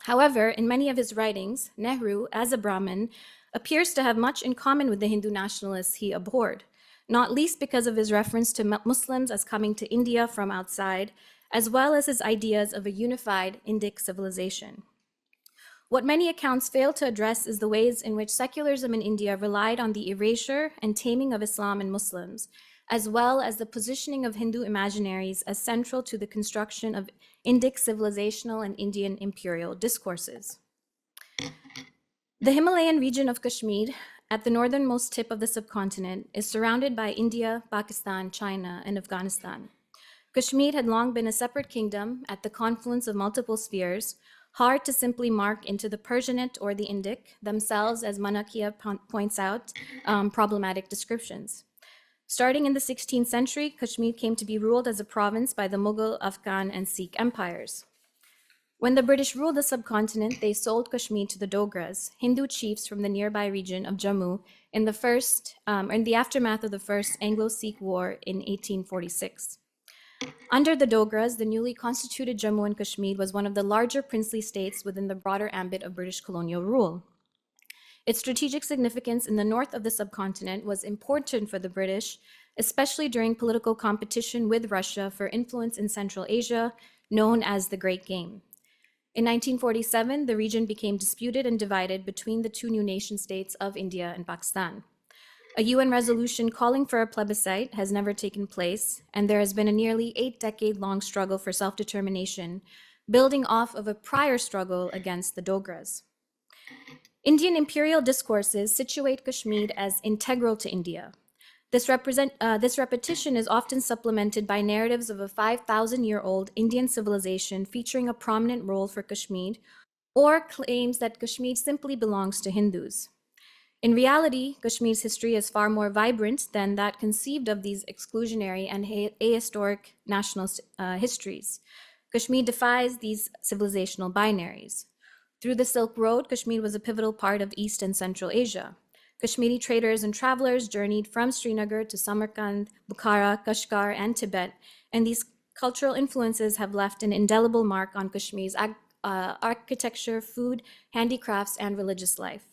However, in many of his writings, Nehru, as a Brahmin, appears to have much in common with the Hindu nationalists he abhorred, not least because of his reference to Muslims as coming to India from outside, as well as his ideas of a unified Indic civilization. What many accounts fail to address is the ways in which secularism in India relied on the erasure and taming of Islam and Muslims, as well as the positioning of Hindu imaginaries as central to the construction of Indic civilizational and Indian imperial discourses. The Himalayan region of Kashmir, at the northernmost tip of the subcontinent, is surrounded by India, Pakistan, China, and Afghanistan. Kashmir had long been a separate kingdom at the confluence of multiple spheres, hard to simply mark into the Persianate or the Indic, themselves, as Manakia points out, problematic descriptions. Starting in the 16th century, Kashmir came to be ruled as a province by the Mughal, Afghan, and Sikh empires. When the British ruled the subcontinent, they sold Kashmir to the Dogras, Hindu chiefs from the nearby region of Jammu, in the aftermath of the First Anglo-Sikh War in 1846. Under the Dogras, the newly constituted Jammu and Kashmir was one of the larger princely states within the broader ambit of British colonial rule. Its strategic significance in the north of the subcontinent was important for the British, especially during political competition with Russia for influence in Central Asia, known as the Great Game. In 1947, the region became disputed and divided between the two new nation states of India and Pakistan. A UN resolution calling for a plebiscite has never taken place, and there has been a nearly 8-decade-long struggle for self-determination, building off of a prior struggle against the Dogras. Indian imperial discourses situate Kashmir as integral to India. This repetition is often supplemented by narratives of a 5,000-year-old Indian civilization featuring a prominent role for Kashmir, or claims that Kashmir simply belongs to Hindus. In reality, Kashmir's history is far more vibrant than that conceived of these exclusionary and ahistoric nationalist histories. Kashmir defies these civilizational binaries. Through the Silk Road, Kashmir was a pivotal part of East and Central Asia. Kashmiri traders and travelers journeyed from Srinagar to Samarkand, Bukhara, Kashgar, and Tibet, and these cultural influences have left an indelible mark on Kashmir's architecture, food, handicrafts, and religious life.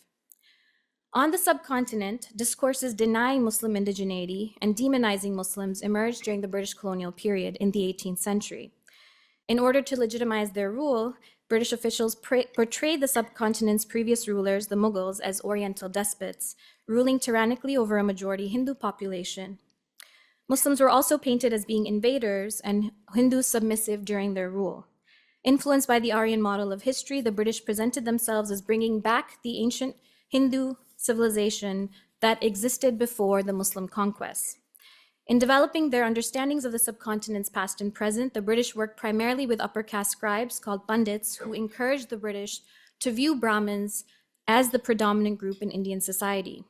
On the subcontinent, discourses denying Muslim indigeneity and demonizing Muslims emerged during the British colonial period in the 18th century. In order to legitimize their rule, British officials portrayed the subcontinent's previous rulers, the Mughals, as Oriental despots, ruling tyrannically over a majority Hindu population. Muslims were also painted as being invaders and Hindus submissive during their rule. Influenced by the Aryan model of history, the British presented themselves as bringing back the ancient Hindu civilization that existed before the Muslim conquests. In developing their understandings of the subcontinent's past and present, the British worked primarily with upper caste scribes called Pandits, who encouraged the British to view Brahmins as the predominant group in Indian society.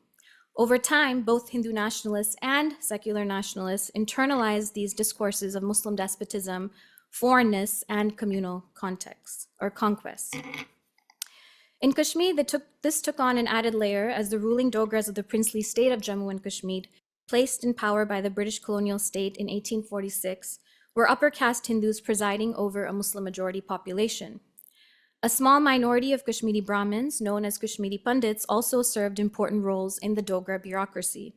Over time, both Hindu nationalists and secular nationalists internalized these discourses of Muslim despotism, foreignness, and communal contexts or conquests. In Kashmir, this took on an added layer as the ruling Dogras of the princely state of Jammu and Kashmir, placed in power by the British colonial state in 1846, were upper caste Hindus presiding over a Muslim majority population. A small minority of Kashmiri Brahmins, known as Kashmiri Pandits, also served important roles in the Dogra bureaucracy.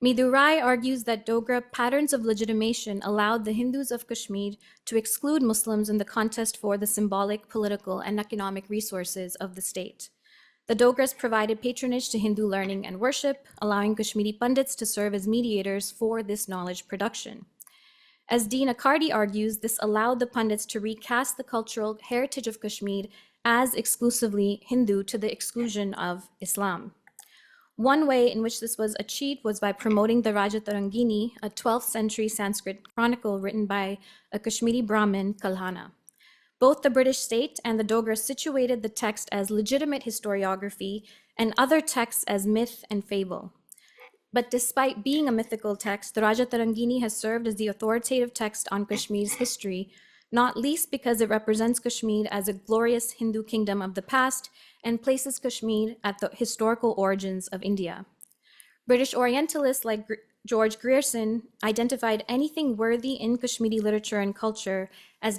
Midhu Rai argues that Dogra patterns of legitimation allowed the Hindus of Kashmir to exclude Muslims in the contest for the symbolic, political, and economic resources of the state. The Dogras provided patronage to Hindu learning and worship, allowing Kashmiri Pandits to serve as mediators for this knowledge production. As Dean Accardi argues, this allowed the Pandits to recast the cultural heritage of Kashmir as exclusively Hindu to the exclusion of Islam. One way in which this was achieved was by promoting the Rajatarangini, a 12th century Sanskrit chronicle written by a Kashmiri Brahmin, Kalhana. Both the British state and the Dogra situated the text as legitimate historiography and other texts as myth and fable. But despite being a mythical text, the Rajatarangini has served as the authoritative text on Kashmir's history, not least because it represents Kashmir as a glorious Hindu kingdom of the past and places Kashmir at the historical origins of India. British Orientalists like George Grierson identified anything worthy in Kashmiri literature and culture as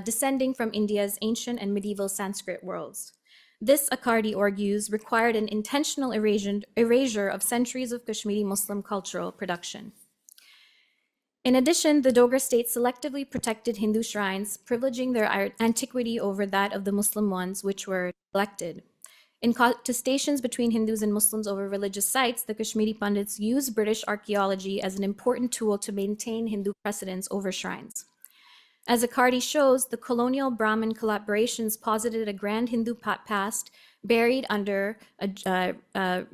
descending from India's ancient and medieval Sanskrit worlds. This, Akkardi argues, required an intentional erasure of centuries of Kashmiri Muslim cultural production. In addition, the Dogra state selectively protected Hindu shrines, privileging their antiquity over that of the Muslim ones, which were neglected. In contestations between Hindus and Muslims over religious sites, the Kashmiri Pandits used British archaeology as an important tool to maintain Hindu precedence over shrines. As Akkardi shows, the colonial Brahmin collaborations posited a grand Hindu past buried under a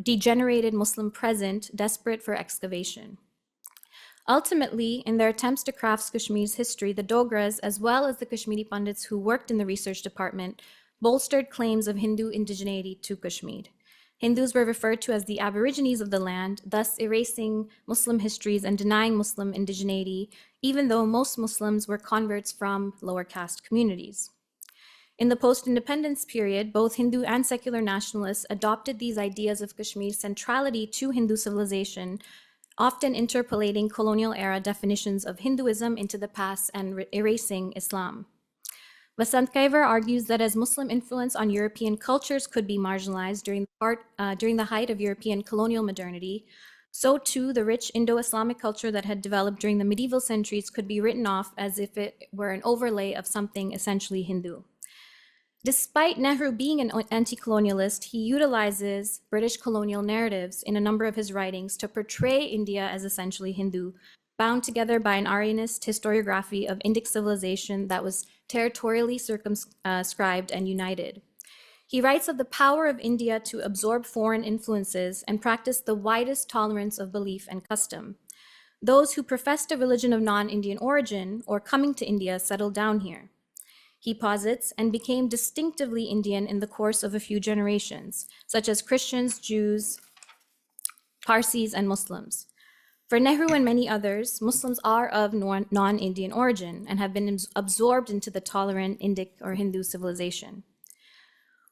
degenerated Muslim present desperate for excavation. Ultimately, in their attempts to craft Kashmir's history, the Dogras, as well as the Kashmiri Pandits who worked in the research department, bolstered claims of Hindu indigeneity to Kashmir. Hindus were referred to as the aborigines of the land, thus erasing Muslim histories and denying Muslim indigeneity, even though most Muslims were converts from lower caste communities. In the post-independence period, both Hindu and secular nationalists adopted these ideas of Kashmir's centrality to Hindu civilization, often interpolating colonial-era definitions of Hinduism into the past and erasing Islam. Vasant Kaivar argues that as Muslim influence on European cultures could be marginalized during the height of European colonial modernity, so too the rich Indo-Islamic culture that had developed during the medieval centuries could be written off as if it were an overlay of something essentially Hindu. Despite Nehru being an anti-colonialist, he utilizes British colonial narratives in a number of his writings to portray India as essentially Hindu, bound together by an Aryanist historiography of Indic civilization that was territorially circumscribed and united. He writes of the power of India to absorb foreign influences and practice the widest tolerance of belief and custom. Those who professed a religion of non-Indian origin or coming to India settled down here. He posits, and became distinctively Indian in the course of a few generations, such as Christians, Jews, Parsis, and Muslims. For Nehru and many others, Muslims are of non-Indian origin and have been absorbed into the tolerant Indic or Hindu civilization.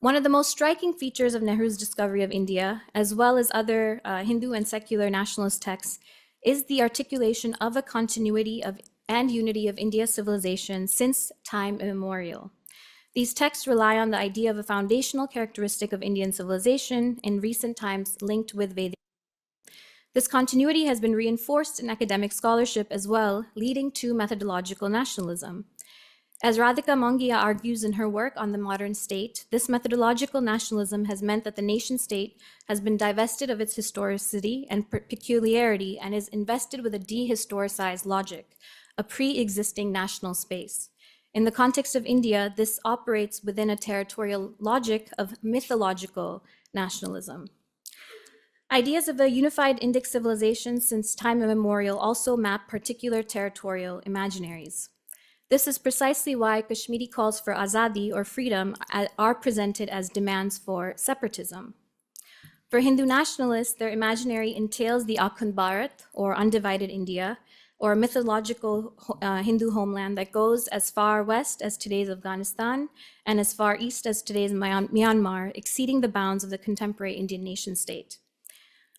One of the most striking features of Nehru's discovery of India, as well as other Hindu and secular nationalist texts, is the articulation of a continuity and unity of India's civilization since time immemorial. These texts rely on the idea of a foundational characteristic of Indian civilization, in recent times linked with Vedic. This continuity has been reinforced in academic scholarship as well, leading to methodological nationalism. As Radhika Mongia argues in her work on the modern state, this methodological nationalism has meant that the nation state has been divested of its historicity and peculiarity and is invested with a dehistoricized logic, a pre-existing national space. In the context of India, this operates within a territorial logic of mythological nationalism. Ideas of a unified Indic civilization since time immemorial also map particular territorial imaginaries. This is precisely why Kashmiri calls for azadi or freedom are presented as demands for separatism. For Hindu nationalists, their imaginary entails the Akhund Bharat, or undivided India, or a mythological Hindu homeland that goes as far west as today's Afghanistan and as far east as today's Myanmar, exceeding the bounds of the contemporary Indian nation state.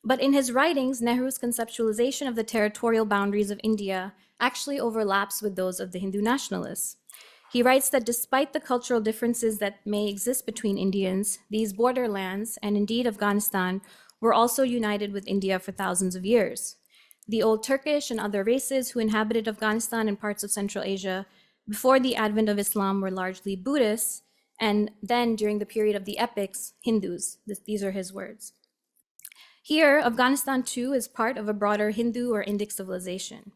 But in his writings, Nehru's conceptualization of the territorial boundaries of India actually overlaps with those of the Hindu nationalists. He writes that despite the cultural differences that may exist between Indians, these borderlands, and indeed Afghanistan, were also united with India for thousands of years. The old Turkish and other races who inhabited Afghanistan and parts of Central Asia before the advent of Islam were largely Buddhists, and then during the period of the epics, Hindus. These are his words. Here, Afghanistan too is part of a broader Hindu or Indic civilization.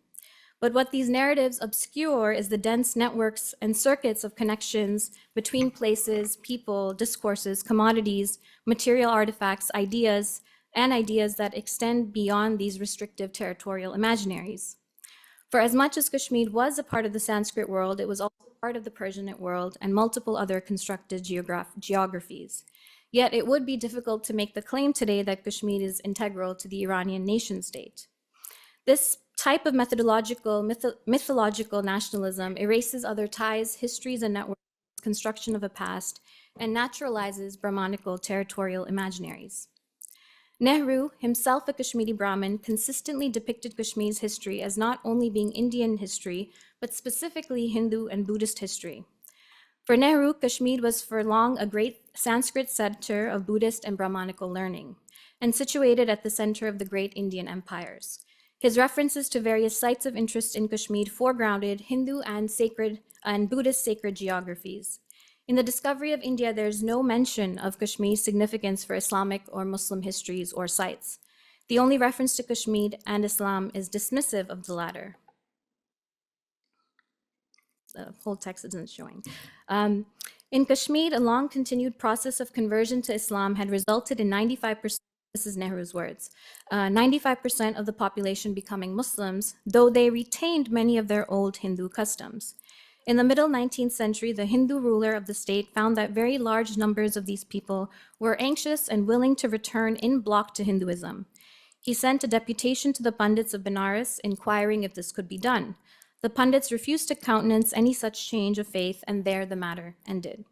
But what these narratives obscure is the dense networks and circuits of connections between places, people, discourses, commodities, material artifacts, ideas, and ideas that extend beyond these restrictive territorial imaginaries. For as much as Kashmir was a part of the Sanskrit world, it was also part of the Persianate world and multiple other constructed geographies. Yet it would be difficult to make the claim today that Kashmir is integral to the Iranian nation state. This type of mythological nationalism erases other ties, histories, and networks, construction of a past, and naturalizes Brahmanical territorial imaginaries. Nehru, himself a Kashmiri Brahmin, consistently depicted Kashmir's history as not only being Indian history, but specifically Hindu and Buddhist history. For Nehru, Kashmir was for long a great Sanskrit center of Buddhist and Brahmanical learning, and situated at the center of the great Indian empires. His references to various sites of interest in Kashmir foregrounded Hindu and Buddhist sacred geographies. In the discovery of India, there is no mention of Kashmir's significance for Islamic or Muslim histories or sites. The only reference to Kashmir and Islam is dismissive of the latter. The whole text isn't showing. In Kashmir, a long continued process of conversion to Islam had resulted in 95%, this is Nehru's words, 95% of the population becoming Muslims, though they retained many of their old Hindu customs. In the middle 19th century, the Hindu ruler of the state found that very large numbers of these people were anxious and willing to return in bloc to Hinduism. He sent a deputation to the Pandits of Benares inquiring if this could be done. The Pandits refused to countenance any such change of faith, and there the matter ended.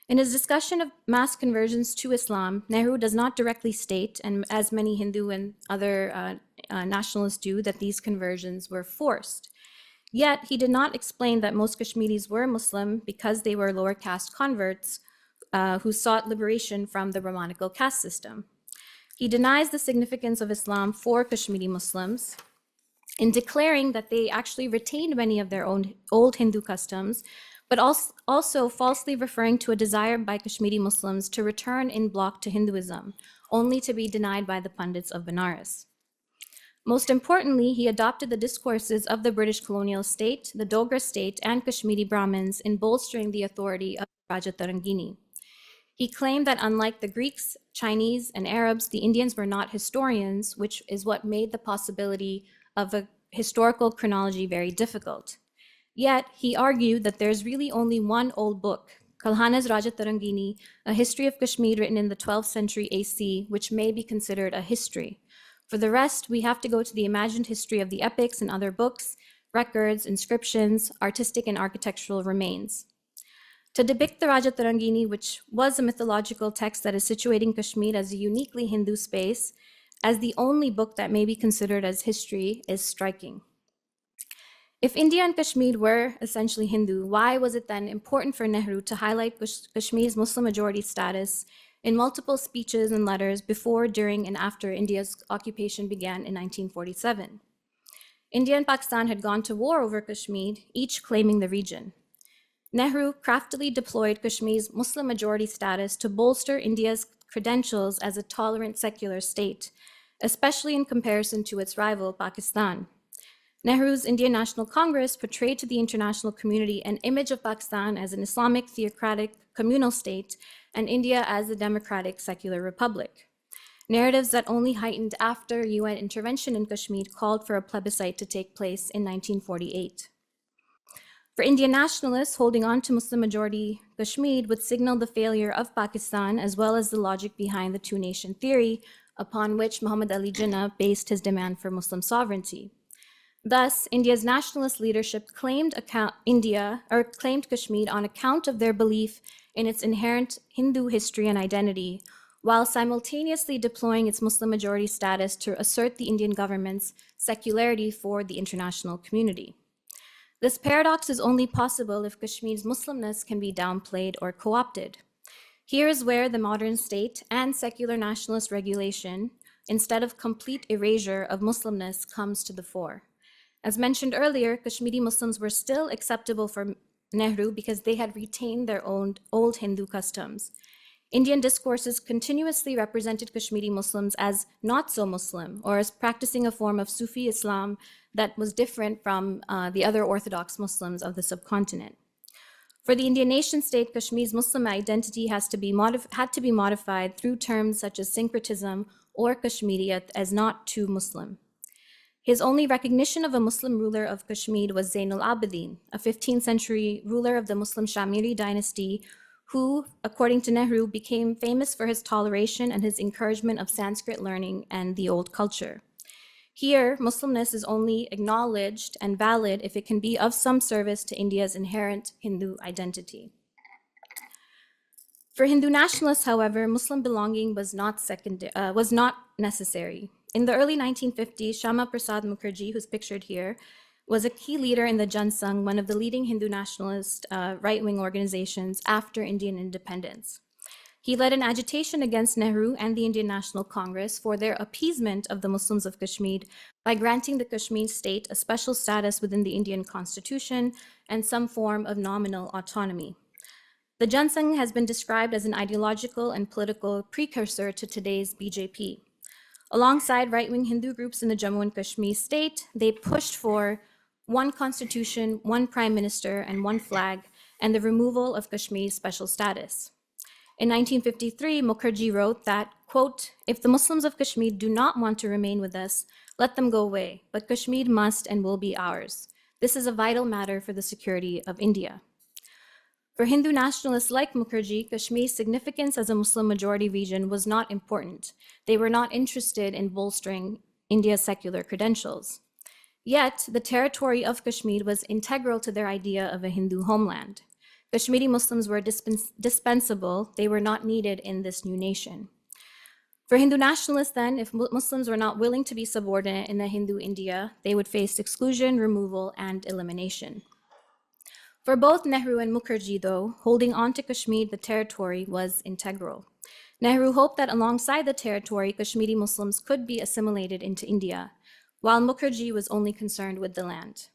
In his discussion of mass conversions to Islam, Nehru does not directly state, and as many Hindu and other nationalists do, that these conversions were forced. Yet he did not explain that most Kashmiris were Muslim because they were lower caste converts who sought liberation from the Brahmanical caste system. He denies the significance of Islam for Kashmiri Muslims in declaring that they actually retained many of their own old Hindu customs, but also falsely referring to a desire by Kashmiri Muslims to return in bloc to Hinduism, only to be denied by the Pandits of Benares. Most importantly, he adopted the discourses of the British colonial state, the Dogra state, and Kashmiri Brahmins in bolstering the authority of Raja Tarangini. He claimed that unlike the Greeks, Chinese, and Arabs, the Indians were not historians, which is what made the possibility of a historical chronology very difficult. Yet, he argued that there's really only one old book, Kalhana's Raja Tarangini, a history of Kashmir written in the 12th century AC, which may be considered a history. For the rest, we have to go to the imagined history of the epics and other books, records, inscriptions, artistic and architectural remains. To depict the Raja Tarangini, which was a mythological text that is situating Kashmir as a uniquely Hindu space, as the only book that may be considered as history, is striking. If India and Kashmir were essentially Hindu, why was it then important for Nehru to highlight Kashmir's Muslim majority status in multiple speeches and letters before, during, and after India's occupation began in 1947? India and Pakistan had gone to war over Kashmir, each claiming the region. Nehru craftily deployed Kashmir's Muslim majority status to bolster India's credentials as a tolerant secular state, especially in comparison to its rival, Pakistan. Nehru's Indian National Congress portrayed to the international community an image of Pakistan as an Islamic theocratic communal state and India as a democratic secular republic. Narratives that only heightened after UN intervention in Kashmir called for a plebiscite to take place in 1948. For Indian nationalists, holding on to Muslim majority Kashmir would signal the failure of Pakistan, as well as the logic behind the two-nation theory upon which Muhammad Ali Jinnah based his demand for Muslim sovereignty. Thus, India's nationalist leadership claimed Kashmir on account of their belief in its inherent Hindu history and identity, while simultaneously deploying its Muslim majority status to assert the Indian government's secularity for the international community. This paradox is only possible if Kashmir's Muslimness can be downplayed or co-opted. Here is where the modern state and secular nationalist regulation, instead of complete erasure of Muslimness, comes to the fore. As mentioned earlier, Kashmiri Muslims were still acceptable for Nehru because they had retained their own old Hindu customs. Indian discourses continuously represented Kashmiri Muslims as not so Muslim, or as practicing a form of Sufi Islam that was different from the other Orthodox Muslims of the subcontinent. For the Indian nation state, Kashmir's Muslim identity had to be modified through terms such as syncretism or Kashmiriyat as not too Muslim. His only recognition of a Muslim ruler of Kashmir was Zainul Abidin, a 15th century ruler of the Muslim Shamiri dynasty, who, according to Nehru, became famous for his toleration and his encouragement of Sanskrit learning and the old culture. Here, Muslimness is only acknowledged and valid if it can be of some service to India's inherent Hindu identity. For Hindu nationalists, however, Muslim belonging was not necessary. In the early 1950s, Shama Prasad Mukherjee, who's pictured here, was a key leader in the Jan Sangh, one of the leading Hindu nationalist right-wing organizations after Indian independence. He led an agitation against Nehru and the Indian National Congress for their appeasement of the Muslims of Kashmir by granting the Kashmir state a special status within the Indian constitution and some form of nominal autonomy. The Jan Sangh has been described as an ideological and political precursor to today's BJP. Alongside right-wing Hindu groups in the Jammu and Kashmir state, they pushed for one constitution, one prime minister, and one flag, and the removal of Kashmir's special status. In 1953, Mukherjee wrote that, quote, "If the Muslims of Kashmir do not want to remain with us, let them go away, but Kashmir must and will be ours. This is a vital matter for the security of India." For Hindu nationalists like Mukherjee, Kashmir's significance as a Muslim-majority region was not important. They were not interested in bolstering India's secular credentials. Yet, the territory of Kashmir was integral to their idea of a Hindu homeland. Kashmiri Muslims were dispensable. They were not needed in this new nation. For Hindu nationalists then, if Muslims were not willing to be subordinate in a Hindu India, they would face exclusion, removal, and elimination. For both Nehru and Mukherjee, though, holding on to Kashmir, the territory, was integral. Nehru hoped that alongside the territory, Kashmiri Muslims could be assimilated into India, while Mukherjee was only concerned with the land.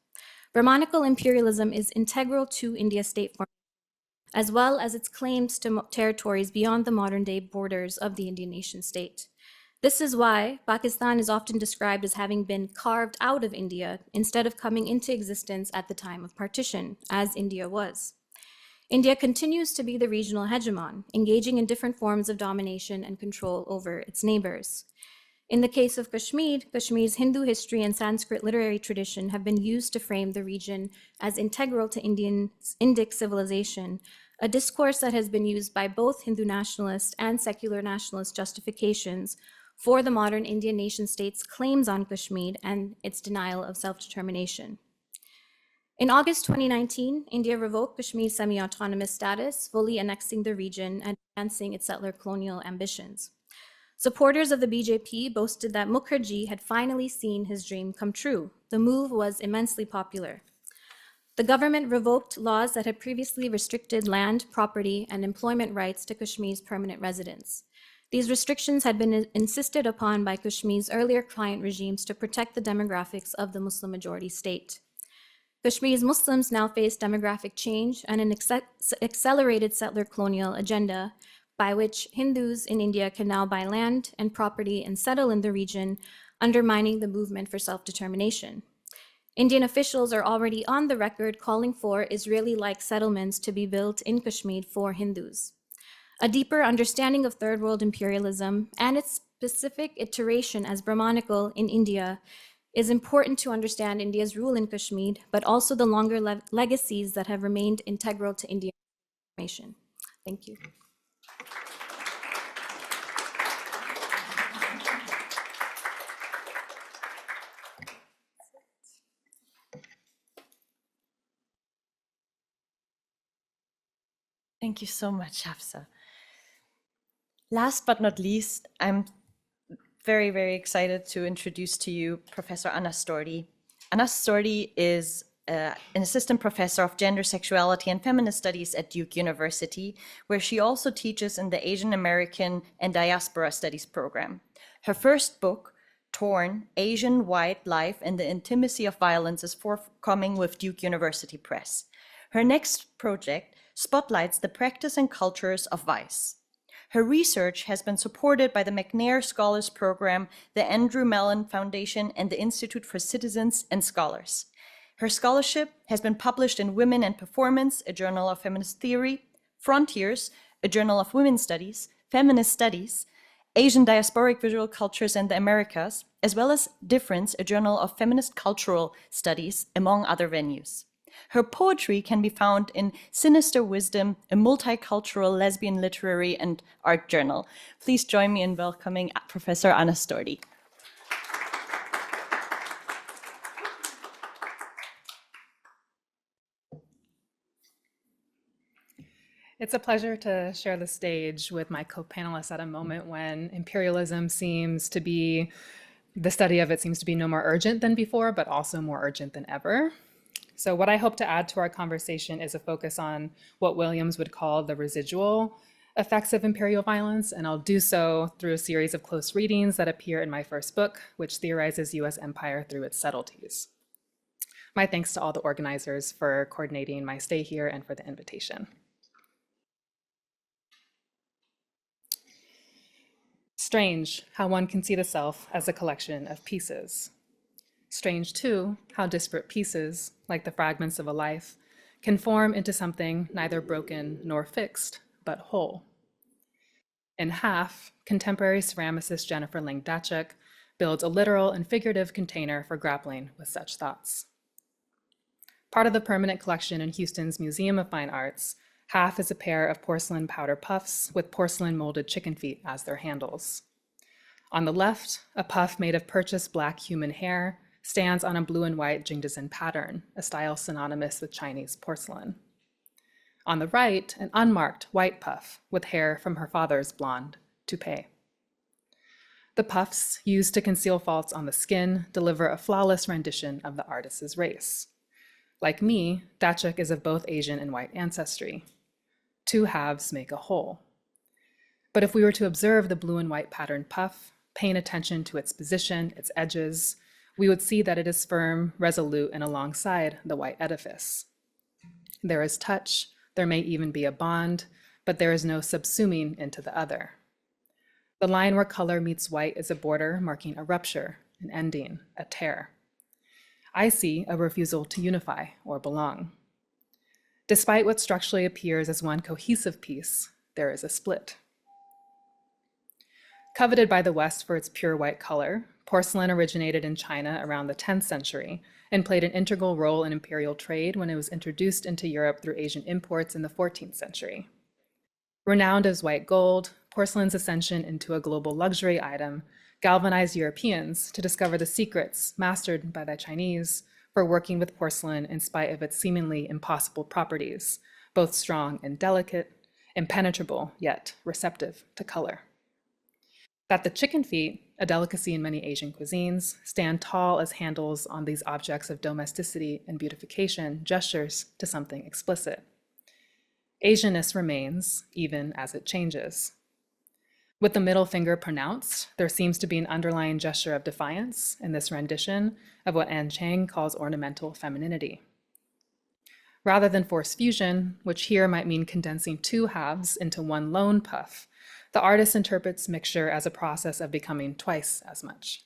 Brahmanical imperialism is integral to India's state formation, as well as its claims to territories beyond the modern-day borders of the Indian nation state. This is why Pakistan is often described as having been carved out of India instead of coming into existence at the time of partition, as India was. India continues to be the regional hegemon, engaging in different forms of domination and control over its neighbors. In the case of Kashmir, Kashmir's Hindu history and Sanskrit literary tradition have been used to frame the region as integral to Indic civilization, a discourse that has been used by both Hindu nationalist and secular nationalist justifications for the modern Indian nation state's claims on Kashmir and its denial of self-determination. In August 2019, India revoked Kashmir's semi-autonomous status, fully annexing the region and advancing its settler colonial ambitions. Supporters of the BJP boasted that Mukherjee had finally seen his dream come true. The move was immensely popular. The government revoked laws that had previously restricted land, property, and employment rights to Kashmir's permanent residents. These restrictions had been insisted upon by Kashmir's earlier client regimes to protect the demographics of the Muslim-majority state. Kashmir's Muslims now face demographic change and an accelerated settler colonial agenda by which Hindus in India can now buy land and property and settle in the region, undermining the movement for self-determination. Indian officials are already on the record calling for Israeli-like settlements to be built in Kashmir for Hindus. A deeper understanding of Third World imperialism and its specific iteration as Brahmanical in India is important to understand India's rule in Kashmir, but also the longer legacies that have remained integral to Indian formation. Thank you. Thank you so much, Hafsa. Last but not least, I'm very, very excited to introduce to you Professor Anna Storti. Anna Storti is an assistant professor of gender, sexuality, and feminist studies at Duke University, where she also teaches in the Asian American and Diaspora Studies program. Her first book, Torn, Asian White Life and the Intimacy of Violence, is forthcoming with Duke University Press. Her next project spotlights the practice and cultures of vice. Her research has been supported by the McNair Scholars Program, the Andrew Mellon Foundation, and the Institute for Citizens and Scholars. Her scholarship has been published in Women and Performance, a journal of feminist theory, Frontiers, a journal of women's studies, feminist studies, Asian Diasporic Visual Cultures and the Americas, as well as Difference, a journal of feminist cultural studies, among other venues. Her poetry can be found in Sinister Wisdom, a multicultural lesbian literary and art journal. Please join me in welcoming Professor Anna Storti. It's a pleasure to share the stage with my co-panelists at a moment when imperialism seems to be, the study of it seems to be no more urgent than before, but also more urgent than ever. So what I hope to add to our conversation is a focus on what Williams would call the residual effects of imperial violence, and I'll do so through a series of close readings that appear in my first book, which theorizes US empire through its subtleties. My thanks to all the organizers for coordinating my stay here and for the invitation. Strange how one can see the self as a collection of pieces. Strange, too, how disparate pieces, like the fragments of a life, can form into something neither broken nor fixed, but whole. In Half, contemporary ceramicist Jennifer Ling Dacek builds a literal and figurative container for grappling with such thoughts. Part of the permanent collection in Houston's Museum of Fine Arts, Half is a pair of porcelain powder puffs with porcelain molded chicken feet as their handles. On the left, a puff made of purchased black human hair stands on a blue and white Jingdezhen pattern, a style synonymous with Chinese porcelain. On the right, an unmarked white puff with hair from her father's blonde toupee. The puffs, used to conceal faults on the skin, deliver a flawless rendition of the artist's race. Like me, Dacek is of both Asian and white ancestry. Two halves make a whole. But if we were to observe the blue and white patterned puff, paying attention to its position, its edges, we would see that it is firm, resolute, and alongside the white edifice. There is touch, there may even be a bond, but there is no subsuming into the other. The line where color meets white is a border marking a rupture, an ending, a tear. I see a refusal to unify or belong. Despite what structurally appears as one cohesive piece, there is a split. Coveted by the West for its pure white color, porcelain originated in China around the 10th century and played an integral role in imperial trade when it was introduced into Europe through Asian imports in the 14th century. Renowned as white gold, porcelain's ascension into a global luxury item galvanized Europeans to discover the secrets mastered by the Chinese for working with porcelain in spite of its seemingly impossible properties, both strong and delicate, impenetrable yet receptive to color. That the chicken feet, a delicacy in many Asian cuisines, stand tall as handles on these objects of domesticity and beautification gestures to something explicit. Asianness remains, even as it changes. With the middle finger pronounced, there seems to be an underlying gesture of defiance in this rendition of what Anne Chang calls ornamental femininity. Rather than forced fusion, which here might mean condensing two halves into one lone puff, the artist interprets mixture as a process of becoming twice as much.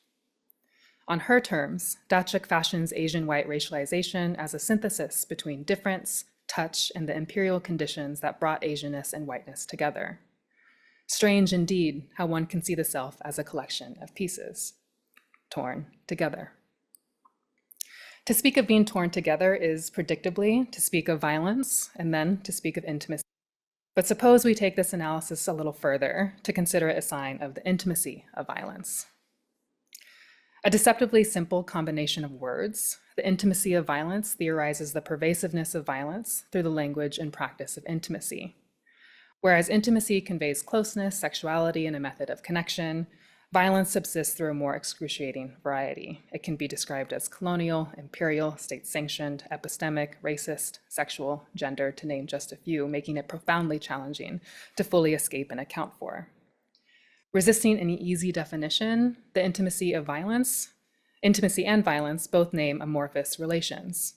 On her terms, Dacek fashions Asian white racialization as a synthesis between difference, touch, and the imperial conditions that brought Asianness and whiteness together. Strange indeed how one can see the self as a collection of pieces, torn together. To speak of being torn together is predictably to speak of violence and then to speak of intimacy. But suppose we take this analysis a little further to consider it a sign of the intimacy of violence. A deceptively simple combination of words, the intimacy of violence theorizes the pervasiveness of violence through the language and practice of intimacy. Whereas intimacy conveys closeness, sexuality, and a method of connection, violence subsists through a more excruciating variety. It can be described as colonial, imperial, state-sanctioned, epistemic, racist, sexual, gender, to name just a few, making it profoundly challenging to fully escape and account for. Resisting any easy definition, the intimacy and violence both name amorphous relations.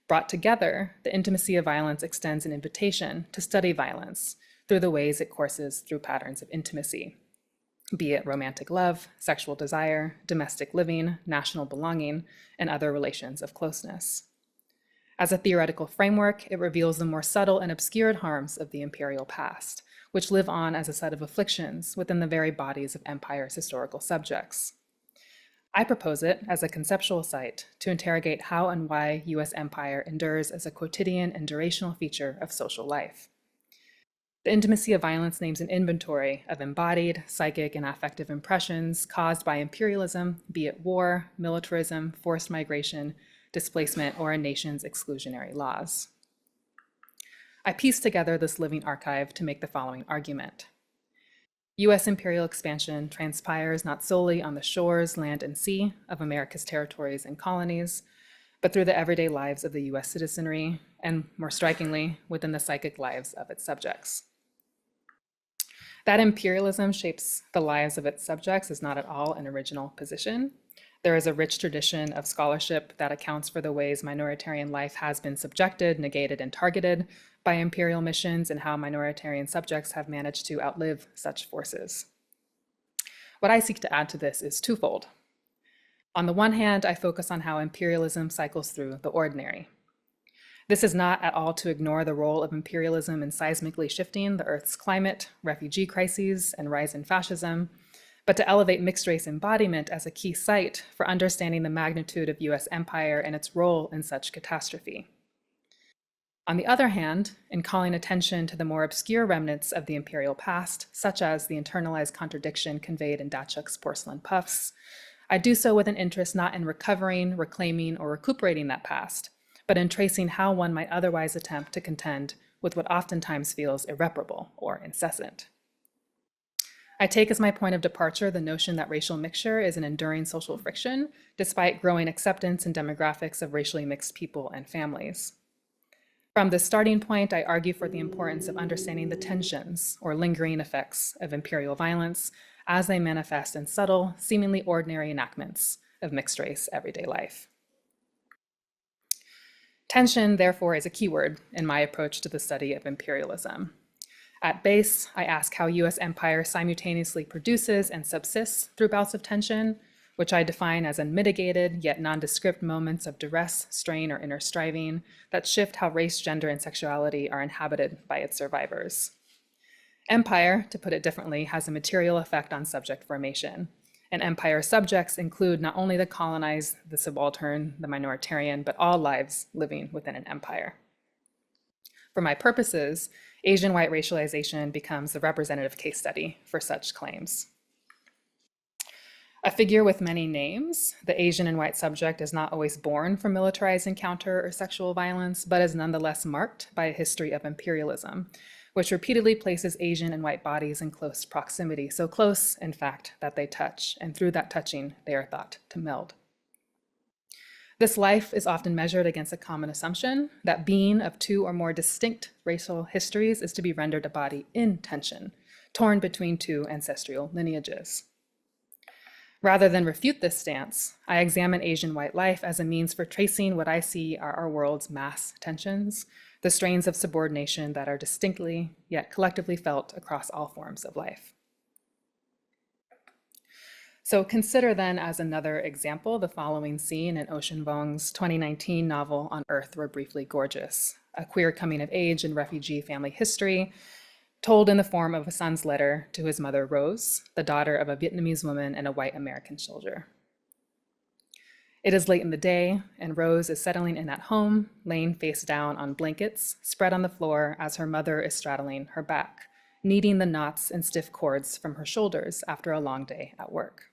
Brought together, the intimacy of violence extends an invitation to study violence through the ways it courses through patterns of intimacy, be it romantic love, sexual desire, domestic living, national belonging, and other relations of closeness. As a theoretical framework, it reveals the more subtle and obscured harms of the imperial past, which live on as a set of afflictions within the very bodies of empire's historical subjects. I propose it as a conceptual site to interrogate how and why US empire endures as a quotidian and durational feature of social life. The intimacy of violence names an inventory of embodied, psychic, and affective impressions caused by imperialism, be it war, militarism, forced migration, displacement, or a nation's exclusionary laws. I pieced together this living archive to make the following argument. US imperial expansion transpires not solely on the shores, land, and sea of America's territories and colonies, but through the everyday lives of the US citizenry, and more strikingly, within the psychic lives of its subjects. That imperialism shapes the lives of its subjects is not at all an original position. There is a rich tradition of scholarship that accounts for the ways minoritarian life has been subjected, negated, and targeted by imperial missions, and how minoritarian subjects have managed to outlive such forces. What I seek to add to this is twofold. On the one hand, I focus on how imperialism cycles through the ordinary. This is not at all to ignore the role of imperialism in seismically shifting the Earth's climate, refugee crises, and rise in fascism, but to elevate mixed race embodiment as a key site for understanding the magnitude of US empire and its role in such catastrophe. On the other hand, in calling attention to the more obscure remnants of the imperial past, such as the internalized contradiction conveyed in Datsuk's porcelain puffs, I do so with an interest not in recovering, reclaiming, or recuperating that past, but in tracing how one might otherwise attempt to contend with what oftentimes feels irreparable or incessant. I take as my point of departure the notion that racial mixture is an enduring social friction, despite growing acceptance in demographics of racially mixed people and families. From this starting point, I argue for the importance of understanding the tensions or lingering effects of imperial violence as they manifest in subtle, seemingly ordinary enactments of mixed race everyday life. Tension, therefore, is a keyword in my approach to the study of imperialism. At base, I ask how US empire simultaneously produces and subsists through bouts of tension, which I define as unmitigated yet nondescript moments of duress, strain, or inner striving that shift how race, gender, and sexuality are inhabited by its survivors. Empire, to put it differently, has a material effect on subject formation, and empire subjects include not only the colonized, the subaltern, the minoritarian, but all lives living within an empire. For my purposes, Asian white racialization becomes the representative case study for such claims. A figure with many names, the Asian and white subject is not always born from militarized encounter or sexual violence, but is nonetheless marked by a history of imperialism, which repeatedly places Asian and white bodies in close proximity, so close, in fact, that they touch, and through that touching, they are thought to meld. This life is often measured against a common assumption that being of two or more distinct racial histories is to be rendered a body in tension, torn between two ancestral lineages. Rather than refute this stance, I examine Asian white life as a means for tracing what I see are our world's mass tensions, the strains of subordination that are distinctly yet collectively felt across all forms of life. So consider then as another example the following scene in Ocean Vuong's 2019 novel On Earth We're Briefly Gorgeous, a queer coming of age and refugee family history told in the form of a son's letter to his mother, Rose, the daughter of a Vietnamese woman and a white American soldier. It is late in the day, and Rose is settling in at home, laying face down on blankets spread on the floor as her mother is straddling her back, kneading the knots and stiff cords from her shoulders after a long day at work.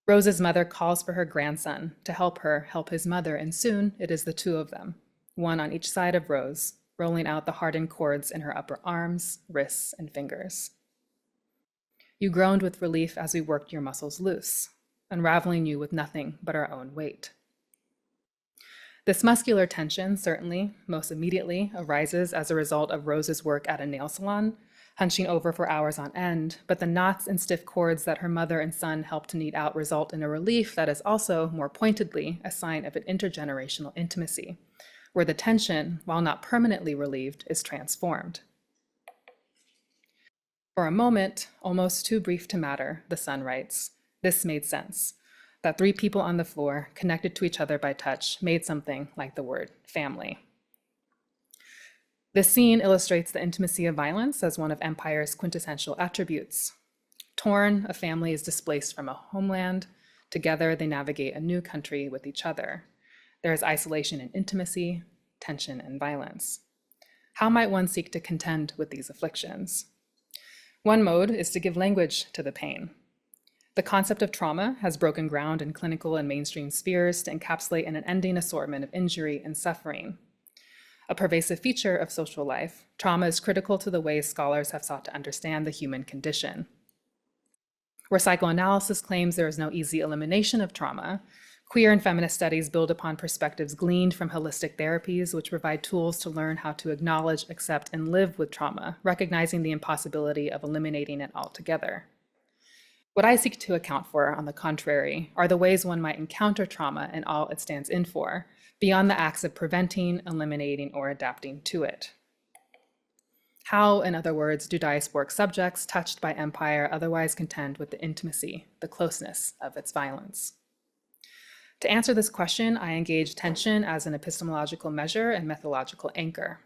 Rose's mother calls for her grandson to help her help his mother, and soon it is the two of them, one on each side of Rose, rolling out the hardened cords in her upper arms, wrists, and fingers. You groaned with relief as we worked your muscles loose, unraveling you with nothing but our own weight. This muscular tension certainly, most immediately, arises as a result of Rose's work at a nail salon, hunching over for hours on end, but the knots and stiff cords that her mother and son helped to knead out result in a relief that is also, more pointedly, a sign of an intergenerational intimacy, where the tension, while not permanently relieved, is transformed. For a moment, almost too brief to matter, the son writes, this made sense, that three people on the floor, connected to each other by touch, made something like the word family. This scene illustrates the intimacy of violence as one of empire's quintessential attributes. Torn, a family is displaced from a homeland. Together, they navigate a new country with each other. There is isolation and intimacy, tension and violence. How might one seek to contend with these afflictions? One mode is to give language to the pain. The concept of trauma has broken ground in clinical and mainstream spheres to encapsulate an unending assortment of injury and suffering. A pervasive feature of social life, trauma is critical to the ways scholars have sought to understand the human condition. Where psychoanalysis claims there is no easy elimination of trauma, queer and feminist studies build upon perspectives gleaned from holistic therapies, which provide tools to learn how to acknowledge, accept, and live with trauma, recognizing the impossibility of eliminating it altogether. What I seek to account for, on the contrary, are the ways one might encounter trauma and all it stands in for, beyond the acts of preventing, eliminating, or adapting to it. How, in other words, do diasporic subjects touched by empire otherwise contend with the intimacy, the closeness of its violence? To answer this question, I engage tension as an epistemological measure and methodological anchor.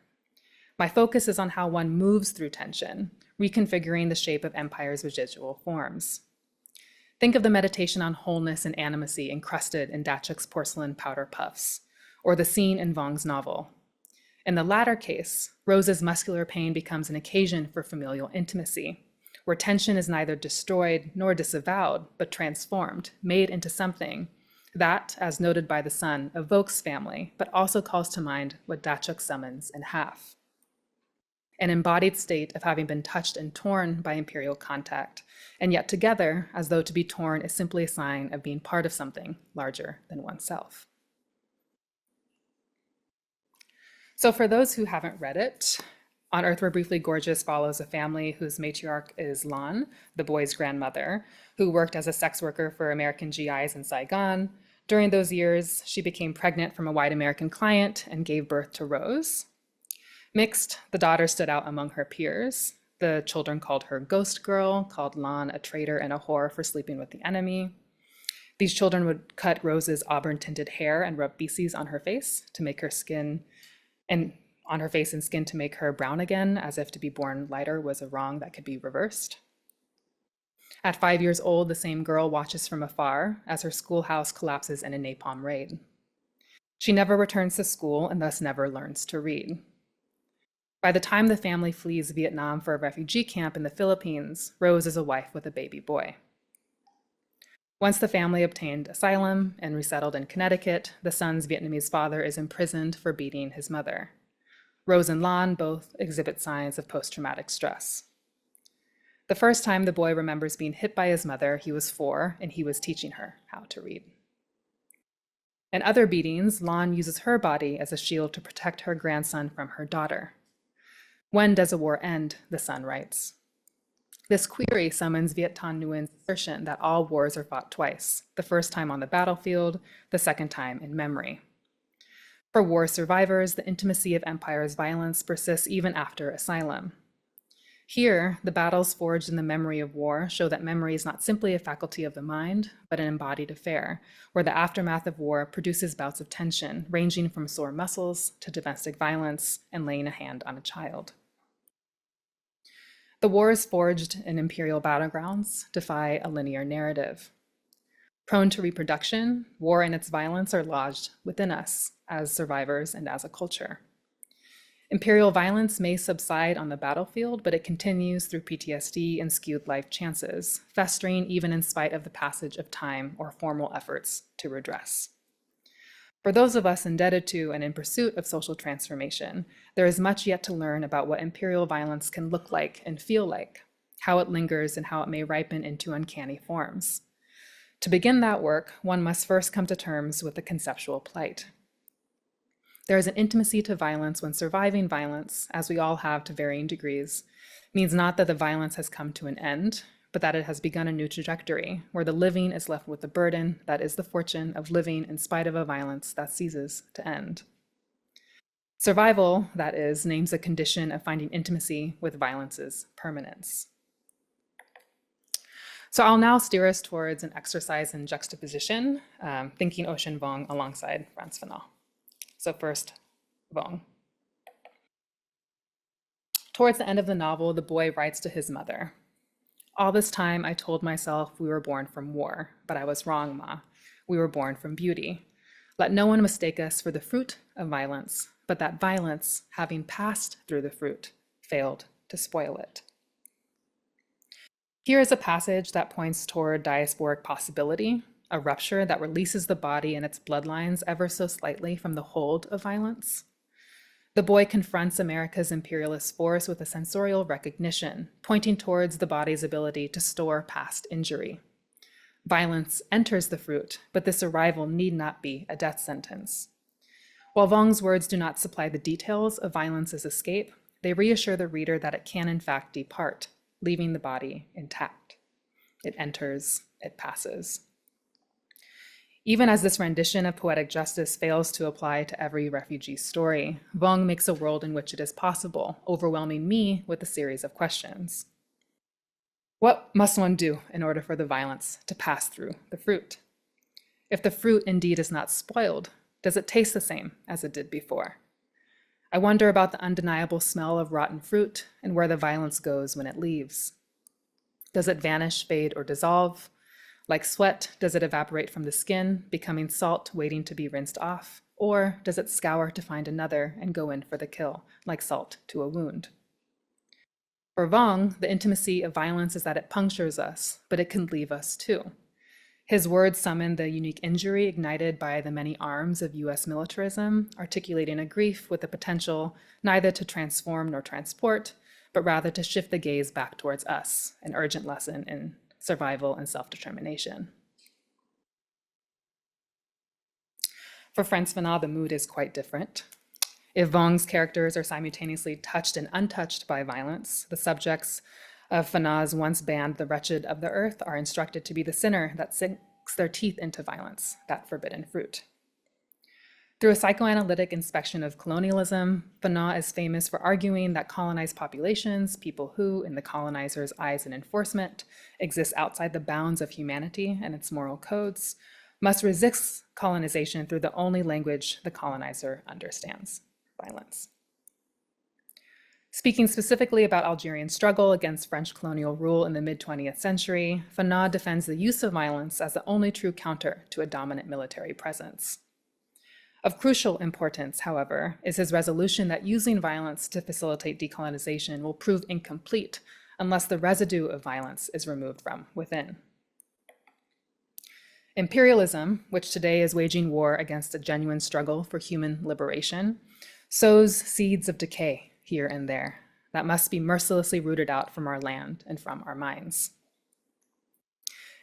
My focus is on how one moves through tension, reconfiguring the shape of empire's residual forms. Think of the meditation on wholeness and animacy encrusted in Dachok's porcelain powder puffs, or the scene in Vuong's novel. In the latter case, Rose's muscular pain becomes an occasion for familial intimacy, where tension is neither destroyed nor disavowed, but transformed, made into something that, as noted by the son, evokes family, but also calls to mind what Dachok summons in Half. An embodied state of having been touched and torn by imperial contact, and yet together, as though to be torn is simply a sign of being part of something larger than oneself. So for those who haven't read it, On Earth We're Briefly Gorgeous follows a family whose matriarch is Lan, the boy's grandmother, who worked as a sex worker for American GIs in Saigon. During those years, she became pregnant from a white American client and gave birth to Rose. Mixed, the daughter stood out among her peers. The children called her Ghost Girl, called Lan a traitor and a whore for sleeping with the enemy. These children would cut Rose's auburn-tinted hair and rub feces on her face to make her skin, and on her face and skin to make her brown again, as if to be born lighter was a wrong that could be reversed. At 5 years old, the same girl watches from afar as her schoolhouse collapses in a napalm raid. She never returns to school and thus never learns to read. By the time the family flees Vietnam for a refugee camp in the Philippines, Rose is a wife with a baby boy. Once the family obtained asylum and resettled in Connecticut, the son's Vietnamese father is imprisoned for beating his mother. Rose and Lan both exhibit signs of post-traumatic stress. The first time the boy remembers being hit by his mother, he was 4, and he was teaching her how to read. In other beatings, Lan uses her body as a shield to protect her grandson from her daughter. When does a war end? The son writes. This query summons Viet Thanh Nguyen's assertion that all wars are fought twice, the first time on the battlefield, the second time in memory. For war survivors, the intimacy of empire's violence persists even after asylum. Here, the battles forged in the memory of war show that memory is not simply a faculty of the mind, but an embodied affair, where the aftermath of war produces bouts of tension, ranging from sore muscles to domestic violence and laying a hand on a child. The wars forged in imperial battlegrounds defy a linear narrative. Prone to reproduction, war and its violence are lodged within us as survivors and as a culture. Imperial violence may subside on the battlefield, but it continues through PTSD and skewed life chances, festering even in spite of the passage of time or formal efforts to redress. For those of us indebted to and in pursuit of social transformation, there is much yet to learn about what imperial violence can look like and feel like, how it lingers and how it may ripen into uncanny forms. To begin that work, one must first come to terms with the conceptual plight. There is an intimacy to violence when surviving violence, as we all have to varying degrees, means not that the violence has come to an end, but that it has begun a new trajectory, where the living is left with the burden that is the fortune of living in spite of a violence that ceases to end. Survival, that is, names a condition of finding intimacy with violence's permanence. So I'll now steer us towards an exercise in juxtaposition, thinking Ocean Vuong alongside Frantz Fanon. So first, Vuong. Towards the end of the novel, the boy writes to his mother, "All this time I told myself we were born from war, but I was wrong, Ma. We were born from beauty. Let no one mistake us for the fruit of violence, but that violence, having passed through the fruit, failed to spoil it." Here is a passage that points toward diasporic possibility, a rupture that releases the body and its bloodlines ever so slightly from the hold of violence. The boy confronts America's imperialist force with a sensorial recognition, pointing towards the body's ability to store past injury. Violence enters the fruit, but this arrival need not be a death sentence. While Vuong's words do not supply the details of violence's escape, they reassure the reader that it can in fact depart, leaving the body intact. It enters, it passes. Even as this rendition of poetic justice fails to apply to every refugee story, Vuong makes a world in which it is possible, overwhelming me with a series of questions. What must one do in order for the violence to pass through the fruit? If the fruit indeed is not spoiled, does it taste the same as it did before? I wonder about the undeniable smell of rotten fruit and where the violence goes when it leaves. Does it vanish, fade, or dissolve? Like sweat, does it evaporate from the skin, becoming salt waiting to be rinsed off? Or does it scour to find another and go in for the kill, like salt to a wound? For Vuong, the intimacy of violence is that it punctures us, but it can leave us too. His words summon the unique injury ignited by the many arms of US militarism, articulating a grief with the potential neither to transform nor transport, but rather to shift the gaze back towards us, an urgent lesson in survival and self-determination. For Frantz Fanon, the mood is quite different. If Vuong's characters are simultaneously touched and untouched by violence, the subjects of Fanon's once banned The Wretched of the Earth are instructed to be the sinner that sinks their teeth into violence, that forbidden fruit. Through a psychoanalytic inspection of colonialism, Fanon is famous for arguing that colonized populations, people who, in the colonizer's eyes and enforcement, exist outside the bounds of humanity and its moral codes, must resist colonization through the only language the colonizer understands: violence. Speaking specifically about Algerian struggle against French colonial rule in the mid-20th century, Fanon defends the use of violence as the only true counter to a dominant military presence. Of crucial importance, however, is his resolution that using violence to facilitate decolonization will prove incomplete unless the residue of violence is removed from within. Imperialism, which today is waging war against a genuine struggle for human liberation, sows seeds of decay here and there that must be mercilessly rooted out from our land and from our minds.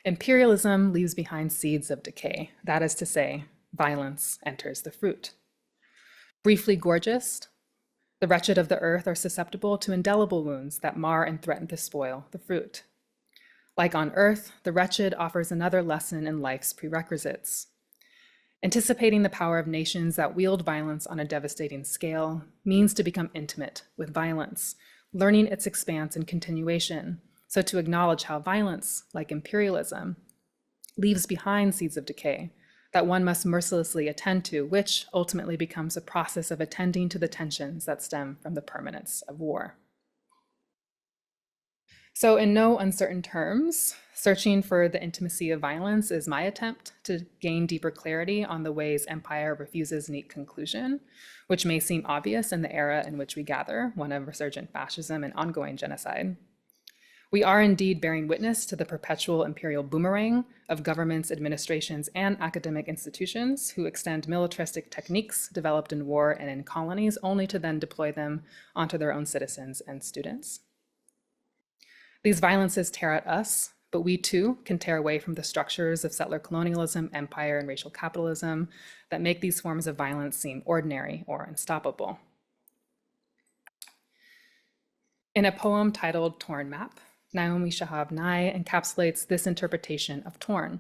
Imperialism leaves behind seeds of decay, that is to say, violence enters the fruit. Briefly gorgeous, the wretched of the earth are susceptible to indelible wounds that mar and threaten to spoil the fruit. Like on earth, the wretched offers another lesson in life's prerequisites. Anticipating the power of nations that wield violence on a devastating scale means to become intimate with violence, learning its expanse and continuation, so to acknowledge how violence, like imperialism, leaves behind seeds of decay that one must mercilessly attend to, which ultimately becomes a process of attending to the tensions that stem from the permanence of war. So in no uncertain terms, searching for the intimacy of violence is my attempt to gain deeper clarity on the ways empire refuses neat conclusion, which may seem obvious in the era in which we gather, one of resurgent fascism and ongoing genocide. We are indeed bearing witness to the perpetual imperial boomerang of governments, administrations, and academic institutions who extend militaristic techniques developed in war and in colonies only to then deploy them onto their own citizens and students. These violences tear at us, but we too can tear away from the structures of settler colonialism, empire, and racial capitalism that make these forms of violence seem ordinary or unstoppable. In a poem titled Torn Map, Naomi Shihab Nye encapsulates this interpretation of torn: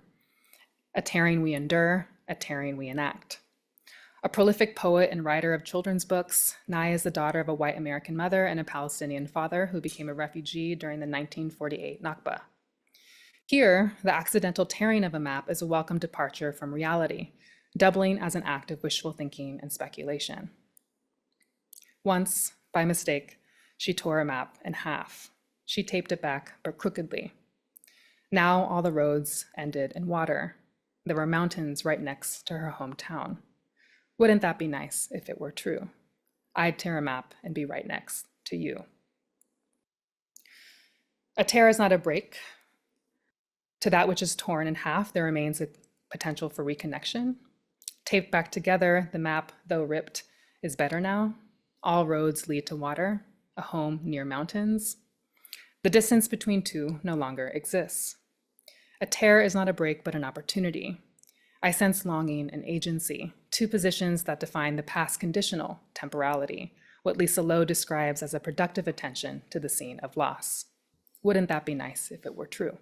a tearing we endure, a tearing we enact. A prolific poet and writer of children's books, Nye is the daughter of a white American mother and a Palestinian father who became a refugee during the 1948 Nakba. Here, the accidental tearing of a map is a welcome departure from reality, doubling as an act of wishful thinking and speculation. Once, by mistake, She tore a map in half. She taped it back, but crookedly. Now all the roads ended in water. There were mountains right next to her hometown. Wouldn't that be nice if it were true? I'd tear a map and be right next to you. A tear is not a break. To that which is torn in half, there remains a potential for reconnection. Taped back together, the map, though ripped, is better now. All roads lead to water, a home near mountains. The distance between two no longer exists. A tear is not a break, but an opportunity. I sense longing and agency, two positions that define the past conditional temporality, what Lisa Lowe describes as a productive attention to the scene of loss. Wouldn't that be nice if it were true?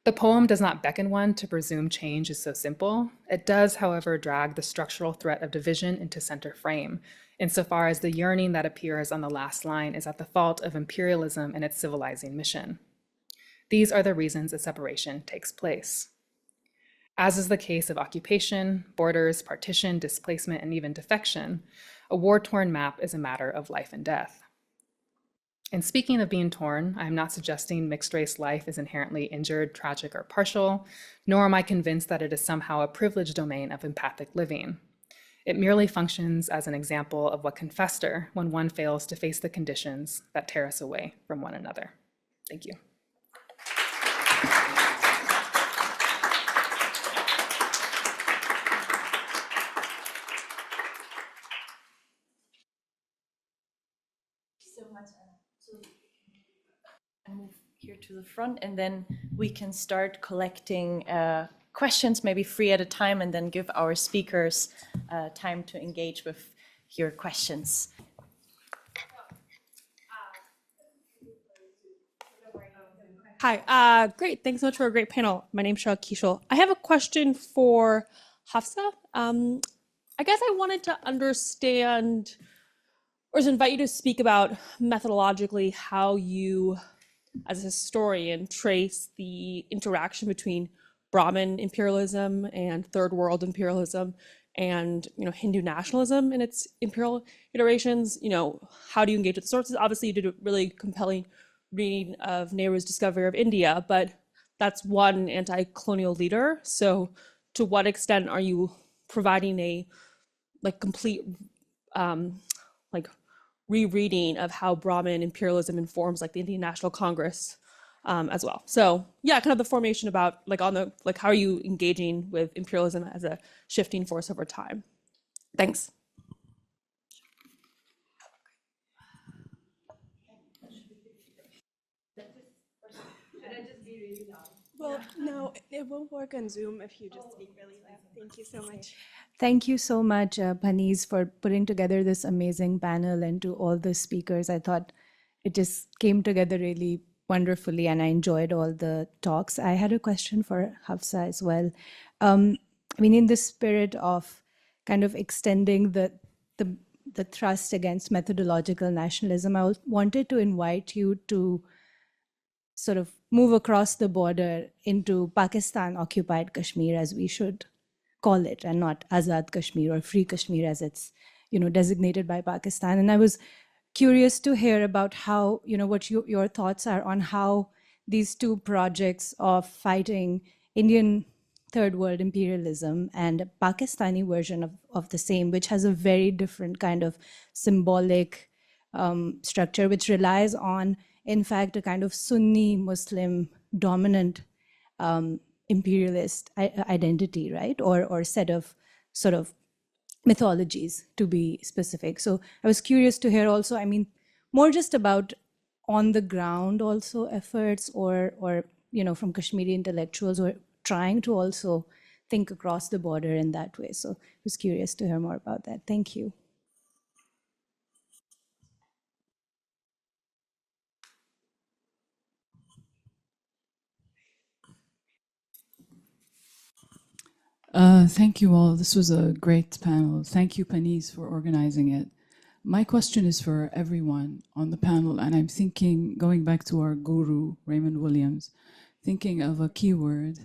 The poem does not beckon one to presume change is so simple. It does, however, drag the structural threat of division into center frame, insofar as the yearning that appears on the last line is at the fault of imperialism and its civilizing mission. These are the reasons a separation takes place. As is the case of occupation, borders, partition, displacement, and even defection, a war-torn map is a matter of life and death. And speaking of being torn, I am not suggesting mixed-race life is inherently injured, tragic, or partial, nor am I convinced that it is somehow a privileged domain of empathic living. It merely functions as an example of what can fester when one fails to face the conditions that tear us away from one another. Thank you. So much, Anna. So I move here to the front, and then we can start collecting questions, maybe 3 at a time, and then give our speakers time to engage with your questions. Hi, great. Thanks so much for a great panel. My name's Shah Kishal. I have a question for Hafsa. I guess I wanted to understand, or to invite you to speak about methodologically how you, as a historian, trace the interaction between Brahmin imperialism and third world imperialism and Hindu nationalism in its imperial iterations. How do you engage with the sources? Obviously, you did a really compelling reading of Nehru's discovery of India, but that's one anti-colonial leader. So to what extent are you providing a complete rereading of how Brahmin imperialism informs the Indian National Congress as well? So yeah, kind of the formation about how are you engaging with imperialism as a shifting force over time? Thanks. Well, no, it won't work on Zoom if you just speak really loud. Thank you so much. Thank you so much, Panis, for putting together this amazing panel, and to all the speakers. I thought it just came together really wonderfully, and I enjoyed all the talks. I had a question for Hafsa as well. In the spirit of kind of extending the thrust against methodological nationalism, I wanted to invite you to sort of move across the border into Pakistan-occupied Kashmir, as we should call it, and not Azad Kashmir or Free Kashmir as it's designated by Pakistan. And I was curious to hear about how, what your thoughts are on how these two projects of fighting Indian third world imperialism and a Pakistani version of the same, which has a very different kind of symbolic structure, which relies on, in fact, a kind of Sunni Muslim dominant imperialist identity, right? Or set of sort of mythologies, to be specific. So I was curious to hear also, more just about on the ground also efforts or from Kashmiri intellectuals who are trying to also think across the border in that way. So I was curious to hear more about that. Thank you. Thank you all. This was a great panel. Thank you, Panis, for organizing it. My question is for everyone on the panel, and I'm thinking, going back to our guru, Raymond Williams, thinking of a keyword,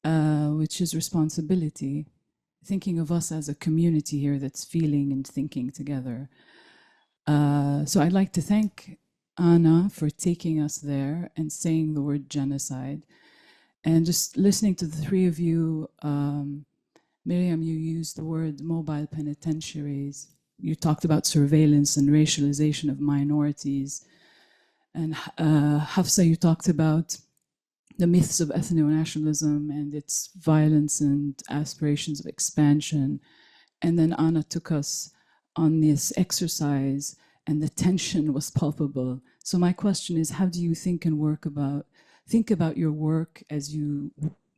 which is responsibility, thinking of us as a community here that's feeling and thinking together. So I'd like to thank Anna for taking us there and saying the word genocide. And just listening to the three of you, Miriam, you used the word mobile penitentiaries. You talked about surveillance and racialization of minorities. And Hafsa, you talked about the myths of ethno-nationalism and its violence and aspirations of expansion. And then Anna took us on this exercise, and the tension was palpable. So my question is, how do you think about your work as you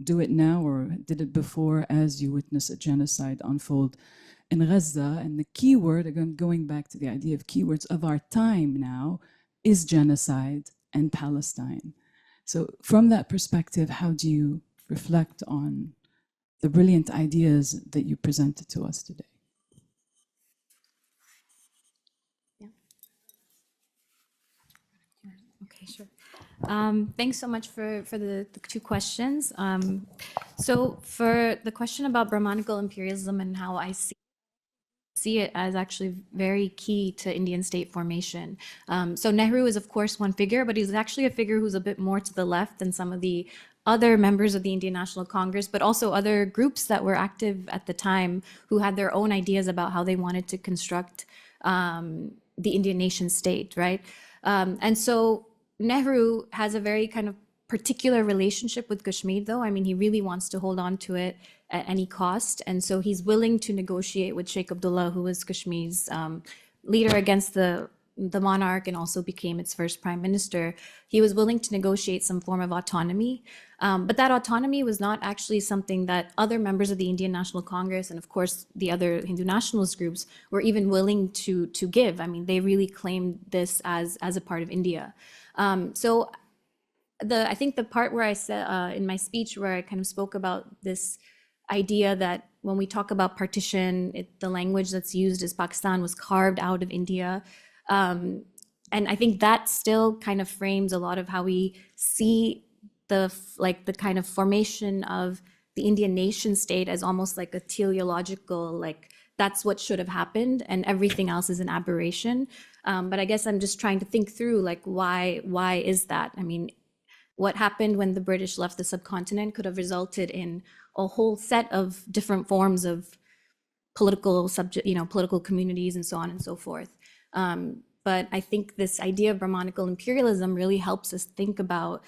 do it now or did it before, as you witness a genocide unfold in Gaza? And the key word, again, going back to the idea of keywords of our time now, is genocide and Palestine. So from that perspective, how do you reflect on the brilliant ideas that you presented to us today? Okay, sure. Thanks so much for the two questions. So for the question about Brahmanical imperialism and how I see it as actually very key to Indian state formation. So Nehru is of course one figure, but he's actually a figure who's a bit more to the left than some of the other members of the Indian National Congress, but also other groups that were active at the time who had their own ideas about how they wanted to construct the Indian nation state, right? And so Nehru has a very kind of particular relationship with Kashmir, though. I mean, he really wants to hold on to it at any cost. And so he's willing to negotiate with Sheikh Abdullah, who was Kashmir's leader against the monarch and also became its first prime minister. He was willing to negotiate some form of autonomy. But that autonomy was not actually something that other members of the Indian National Congress and of course the other Hindu nationalist groups were even willing to give. I mean, they really claimed this as a part of India. So I think the part where I said in my speech where I kind of spoke about this idea that when we talk about partition, the language that's used is Pakistan was carved out of India. And I think that still kind of frames a lot of how we see the kind of formation of the Indian nation state as almost like a teleological, like that's what should have happened and everything else is an aberration. But I guess I'm just trying to think through like why is that? I mean, what happened when the British left the subcontinent could have resulted in a whole set of different forms of political political communities and so on and so forth. But I think this idea of Brahmanical imperialism really helps us think about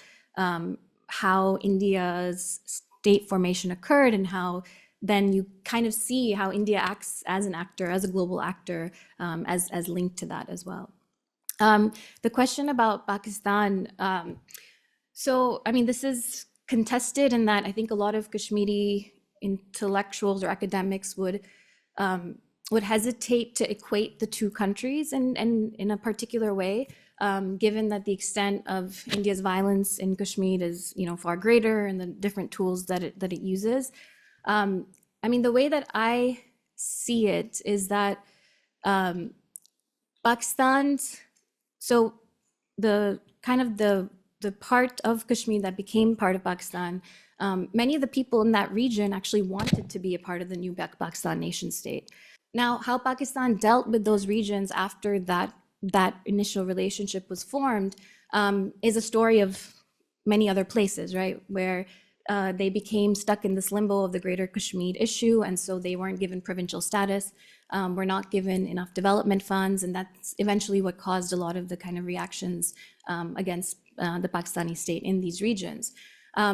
how India's state formation occurred and how then you kind of see how India acts as an actor, as a global actor, as linked to that as well. The question about Pakistan, so, I mean, this is contested in that I think a lot of Kashmiri intellectuals or academics would hesitate to equate the two countries in a particular way, given that the extent of India's violence in Kashmir is, far greater and the different tools that it uses. I mean, the way that I see it is that Pakistan's, so the kind of the part of Kashmir that became part of Pakistan, many of the people in that region actually wanted to be a part of the new Pakistan nation state. Now, how Pakistan dealt with those regions after that initial relationship was formed is a story of many other places, right? Where they became stuck in this limbo of the greater Kashmir issue, and so they weren't given provincial status, were not given enough development funds, and that's eventually what caused a lot of the kind of reactions against the Pakistani state in these regions.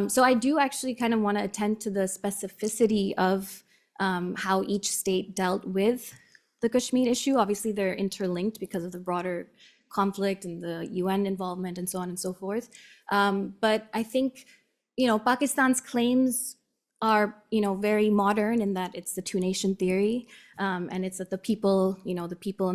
So I do actually kind of want to attend to the specificity of how each state dealt with the Kashmir issue. Obviously, they're interlinked because of the broader conflict and the UN involvement and so on and so forth. But I think, Pakistan's claims are, very modern in that it's the two-nation theory, and it's that the people in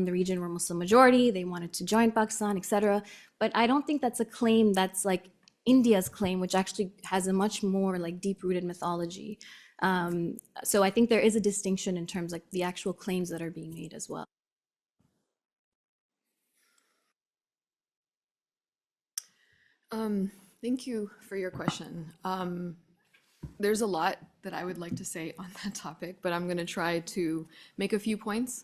the region were Muslim majority, they wanted to join Pakistan, etc. But I don't think that's a claim that's like India's claim, which actually has a much more like deep-rooted mythology. So I think there is a distinction in terms like the actual claims that are being made as well. Thank you for your question. there's a lot that I would like to say on that topic, but I'm going to try to make a few points.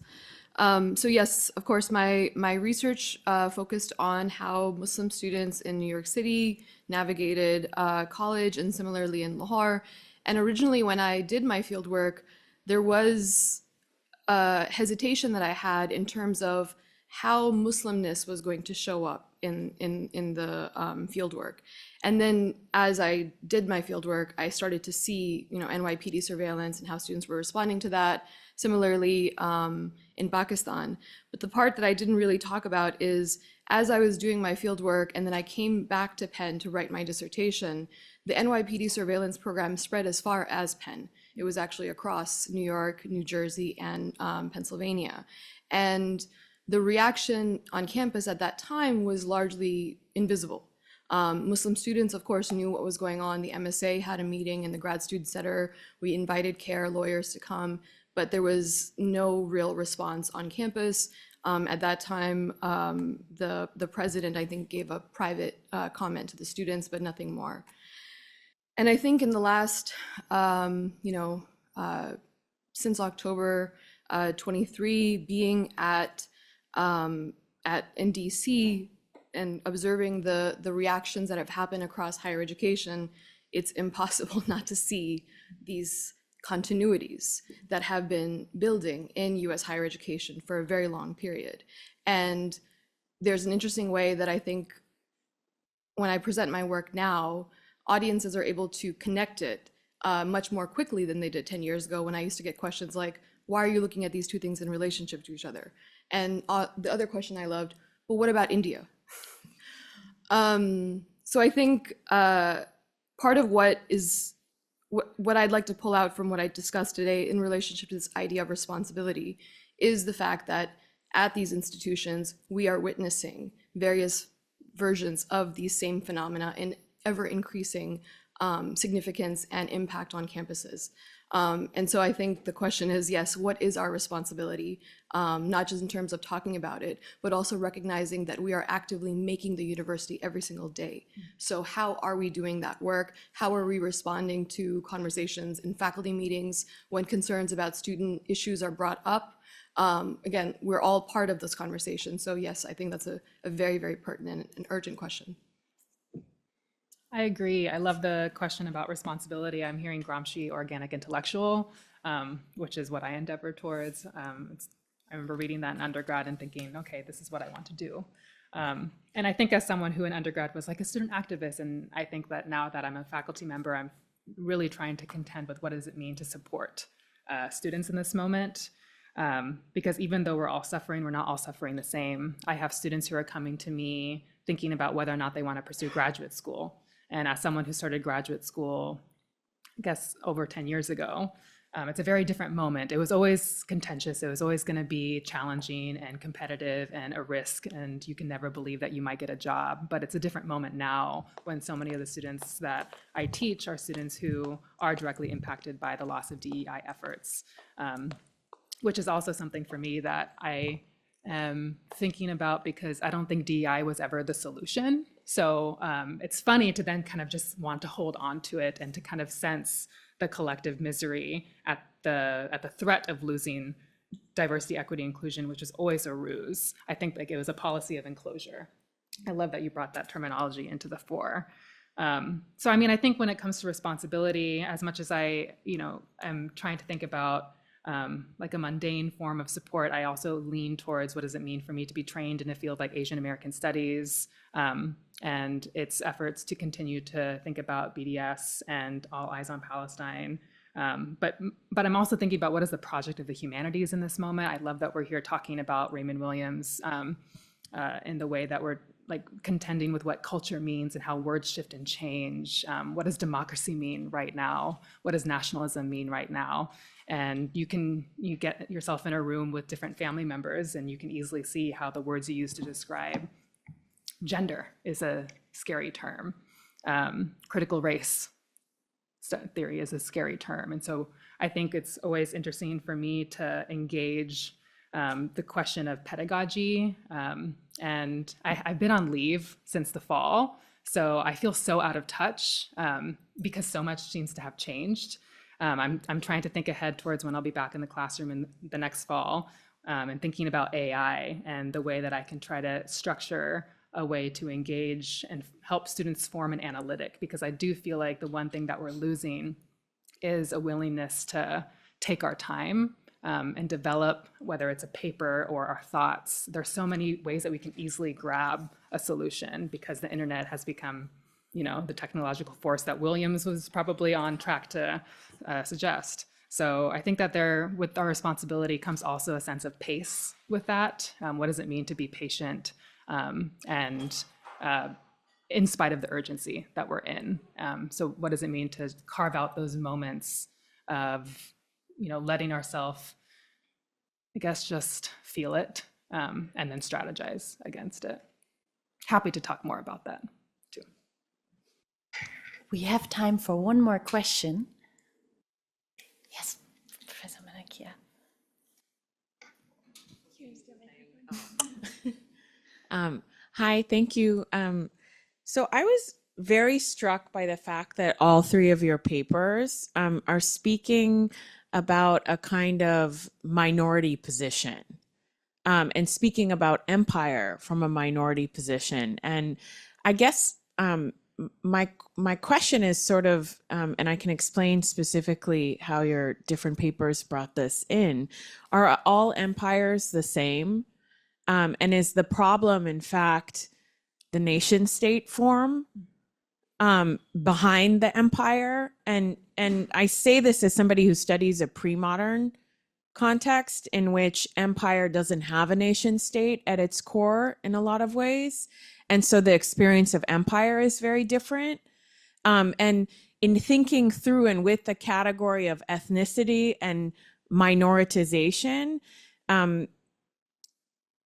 So yes, of course, my research focused on how Muslim students in New York City navigated college, and similarly in Lahore. And originally, when I did my fieldwork, there was hesitation that I had in terms of how Muslimness was going to show up in the fieldwork. And then as I did my fieldwork, I started to see, NYPD surveillance and how students were responding to that. Similarly, in Pakistan. But the part that I didn't really talk about is, as I was doing my fieldwork and then I came back to Penn to write my dissertation, the NYPD surveillance program spread as far as Penn. It was actually across New York, New Jersey, and Pennsylvania. And the reaction on campus at that time was largely invisible. Muslim students, of course, knew what was going on. The MSA had a meeting in the Grad Student Center. We invited CARE lawyers to come, but there was no real response on campus. At that time, the president, I think, gave a private comment to the students, but nothing more. And I think in the last, since October 23, being in DC and observing the reactions that have happened across higher education, it's impossible not to see these continuities that have been building in US higher education for a very long period. And there's an interesting way that I think when I present my work now, audiences are able to connect it much more quickly than they did 10 years ago, when I used to get questions like, why are you looking at these two things in relationship to each other? And the other question I loved, well, what about India? So I think part of what I'd like to pull out from what I discussed today in relationship to this idea of responsibility is the fact that at these institutions, we are witnessing various versions of these same phenomena in ever increasing significance and impact on campuses. And so I think the question is, yes, what is our responsibility? Not just in terms of talking about it, but also recognizing that we are actively making the university every single day. So how are we doing that work? How are we responding to conversations in faculty meetings when concerns about student issues are brought up? Again, we're all part of this conversation. So yes, I think that's a very, very pertinent and urgent question. I agree. I love the question about responsibility. I'm hearing Gramsci organic intellectual, which is what I endeavor towards. I remember reading that in undergrad and thinking, okay, this is what I want to do. And I think as someone who in undergrad was like a student activist, and I think that now that I'm a faculty member, I'm really trying to contend with what does it mean to support students in this moment. Because even though we're all suffering, we're not all suffering the same. I have students who are coming to me thinking about whether or not they want to pursue graduate school. And as someone who started graduate school, I guess over 10 years ago, it's a very different moment. It was always contentious. It was always going to be challenging and competitive and a risk, and you can never believe that you might get a job. But it's a different moment now when so many of the students that I teach are students who are directly impacted by the loss of DEI efforts, which is also something for me that I am thinking about, because I don't think DEI was ever the solution. So it's funny to then kind of just want to hold on to it and to kind of sense the collective misery at the threat of losing diversity, equity, inclusion, which is always a ruse. I think like it was a policy of enclosure. I love that you brought that terminology into the fore. So I mean, I think when it comes to responsibility, as much as I, am trying to think about like a mundane form of support, I also lean towards what does it mean for me to be trained in a field like Asian American Studies, and its efforts to continue to think about BDS and All Eyes on Palestine. But I'm also thinking about what is the project of the humanities in this moment. I love that we're here talking about Raymond Williams in the way that we're like contending with what culture means and how words shift and change. What does democracy mean right now? What does nationalism mean right now? And you get yourself in a room with different family members, and you can easily see how the words you use to describe gender is a scary term. Critical race theory is a scary term. And so I think it's always interesting for me to engage the question of pedagogy. And I've been on leave since the fall, So I feel so out of touch because so much seems to have changed. I'm trying to think ahead towards when I'll be back in the classroom in the next fall and thinking about AI and the way that I can try to structure a way to engage and help students form an analytic, because I do feel like the one thing that we're losing is a willingness to take our time and develop, whether it's a paper or our thoughts. There's so many ways that we can easily grab a solution because the internet has become, you know, the technological force that Williams was probably on track to suggest. So I think that there, with our responsibility, comes also a sense of pace with that. What does it mean to be patient and in spite of the urgency that we're in? So what does it mean to carve out those moments of, you know, letting ourselves, I guess, just feel it and then strategize against it? Happy to talk more about that too. We have time for one more question. Yes, Professor Manakia. Hi, thank you. So I was very struck by the fact that all three of your papers are speaking about a kind of minority position and speaking about empire from a minority position. And I guess my question is sort of, and I can explain specifically how your different papers brought this in. Are all empires the same? And is the problem, in fact, the nation state form behind the empire? And I say this as somebody who studies a pre-modern context in which empire doesn't have a nation state at its core in a lot of ways. And so the experience of empire is very different. And in thinking through and with the category of ethnicity and minoritization,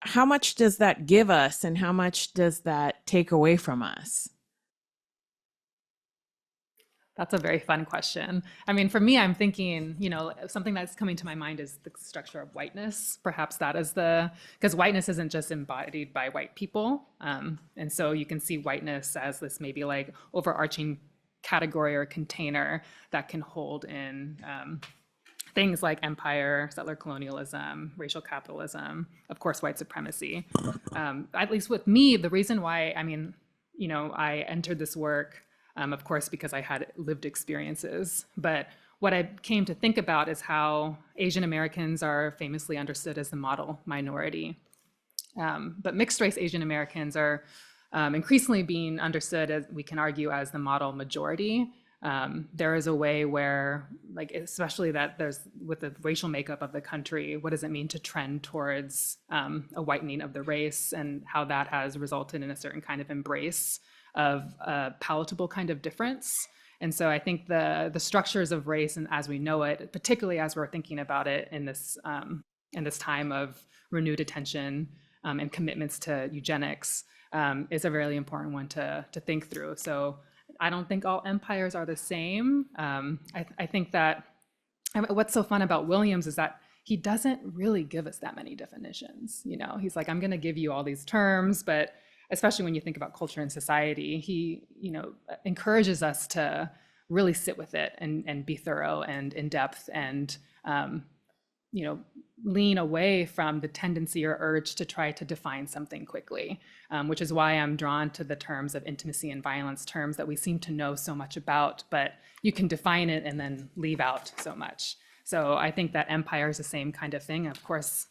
how much does that give us and how much does that take away from us? That's a very fun question. I mean, for me, I'm thinking, you know, something that's coming to my mind is the structure of whiteness. Perhaps that is because whiteness isn't just embodied by white people. And so you can see whiteness as this maybe like overarching category or container that can hold in things like empire, settler colonialism, racial capitalism, of course, white supremacy. At least with me, the reason why, I mean, you know, I entered this work, of course, because I had lived experiences. But what I came to think about is how Asian Americans are famously understood as the model minority. But mixed race Asian Americans are increasingly being understood, as we can argue, as the model majority. There is a way where, like, especially that there's with the racial makeup of the country, what does it mean to trend towards a whitening of the race, and how that has resulted in a certain kind of embrace of a palatable kind of difference. And so I think the structures of race, and as we know it, particularly as we're thinking about it in this time of renewed attention and commitments to eugenics, is a really important one to think through. So I don't think all empires are the same. I think that what's so fun about Williams is that he doesn't really give us that many definitions. You know, he's like, I'm going to give you all these terms, but especially when you think about culture and society, he, you know, encourages us to really sit with it and be thorough and in depth and, you know, lean away from the tendency or urge to try to define something quickly, which is why I'm drawn to the terms of intimacy and violence, terms that we seem to know so much about, but you can define it and then leave out so much. So I think that empire is the same kind of thing. Of course,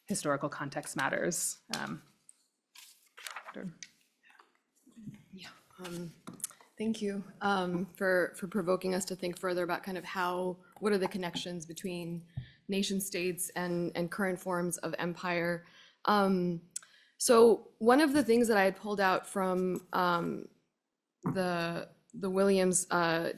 historical context matters. Thank you for provoking us to think further about kind of what are the connections between nation states and current forms of empire. So one of the things that I had pulled out from the Williams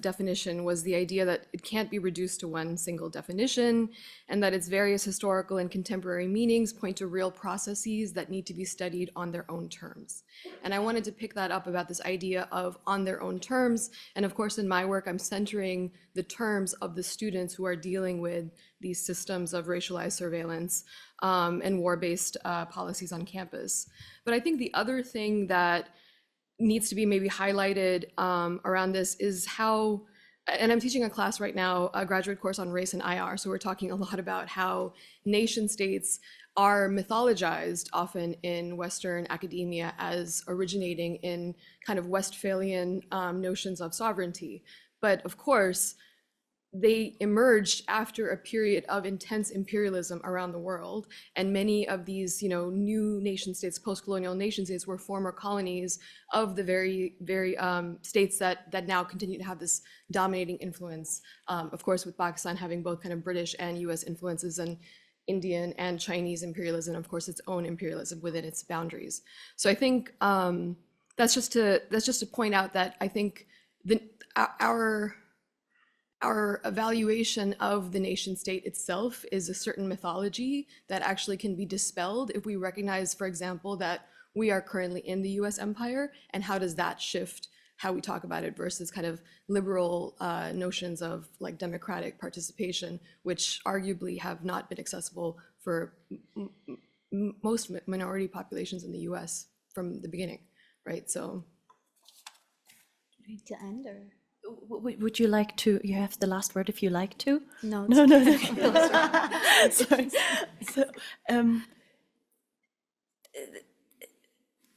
definition was the idea that it can't be reduced to one single definition, and that its various historical and contemporary meanings point to real processes that need to be studied on their own terms. And I wanted to pick that up about this idea of on their own terms. And of course, in my work, I'm centering the terms of the students who are dealing with these systems of racialized surveillance and war-based policies on campus. But I think the other thing that needs to be maybe highlighted around this is how, and I'm teaching a class right now, a graduate course on race and IR, so we're talking a lot about how nation states are mythologized often in Western academia as originating in kind of Westphalian notions of sovereignty. But of course, they emerged after a period of intense imperialism around the world, and many of these, new nation states, post-colonial nation states, were former colonies of the very states that now continue to have this dominating influence. Of course, with Pakistan having both kind of British and U.S. influences, and Indian and Chinese imperialism, and of course, its own imperialism within its boundaries. So I think that's just to point out that I think our evaluation of the nation state itself is a certain mythology that actually can be dispelled if we recognize, for example, that we are currently in the US empire, and how does that shift how we talk about it versus kind of liberal notions of like democratic participation, which arguably have not been accessible for most minority populations in the US from the beginning, right? So. To end or? Would you like to? You have the last word if you like to. No. No. Sorry. So,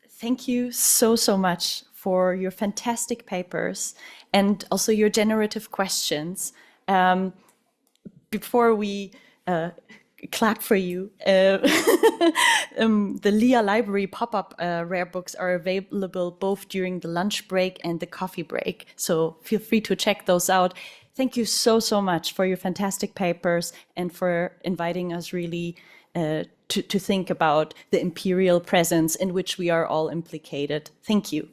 thank you so much for your fantastic papers and also your generative questions. Before we clap for you, the LIA Library pop-up rare books are available both during the lunch break and the coffee break. So feel free to check those out. Thank you so much for your fantastic papers and for inviting us really to think about the imperial presence in which we are all implicated. Thank you.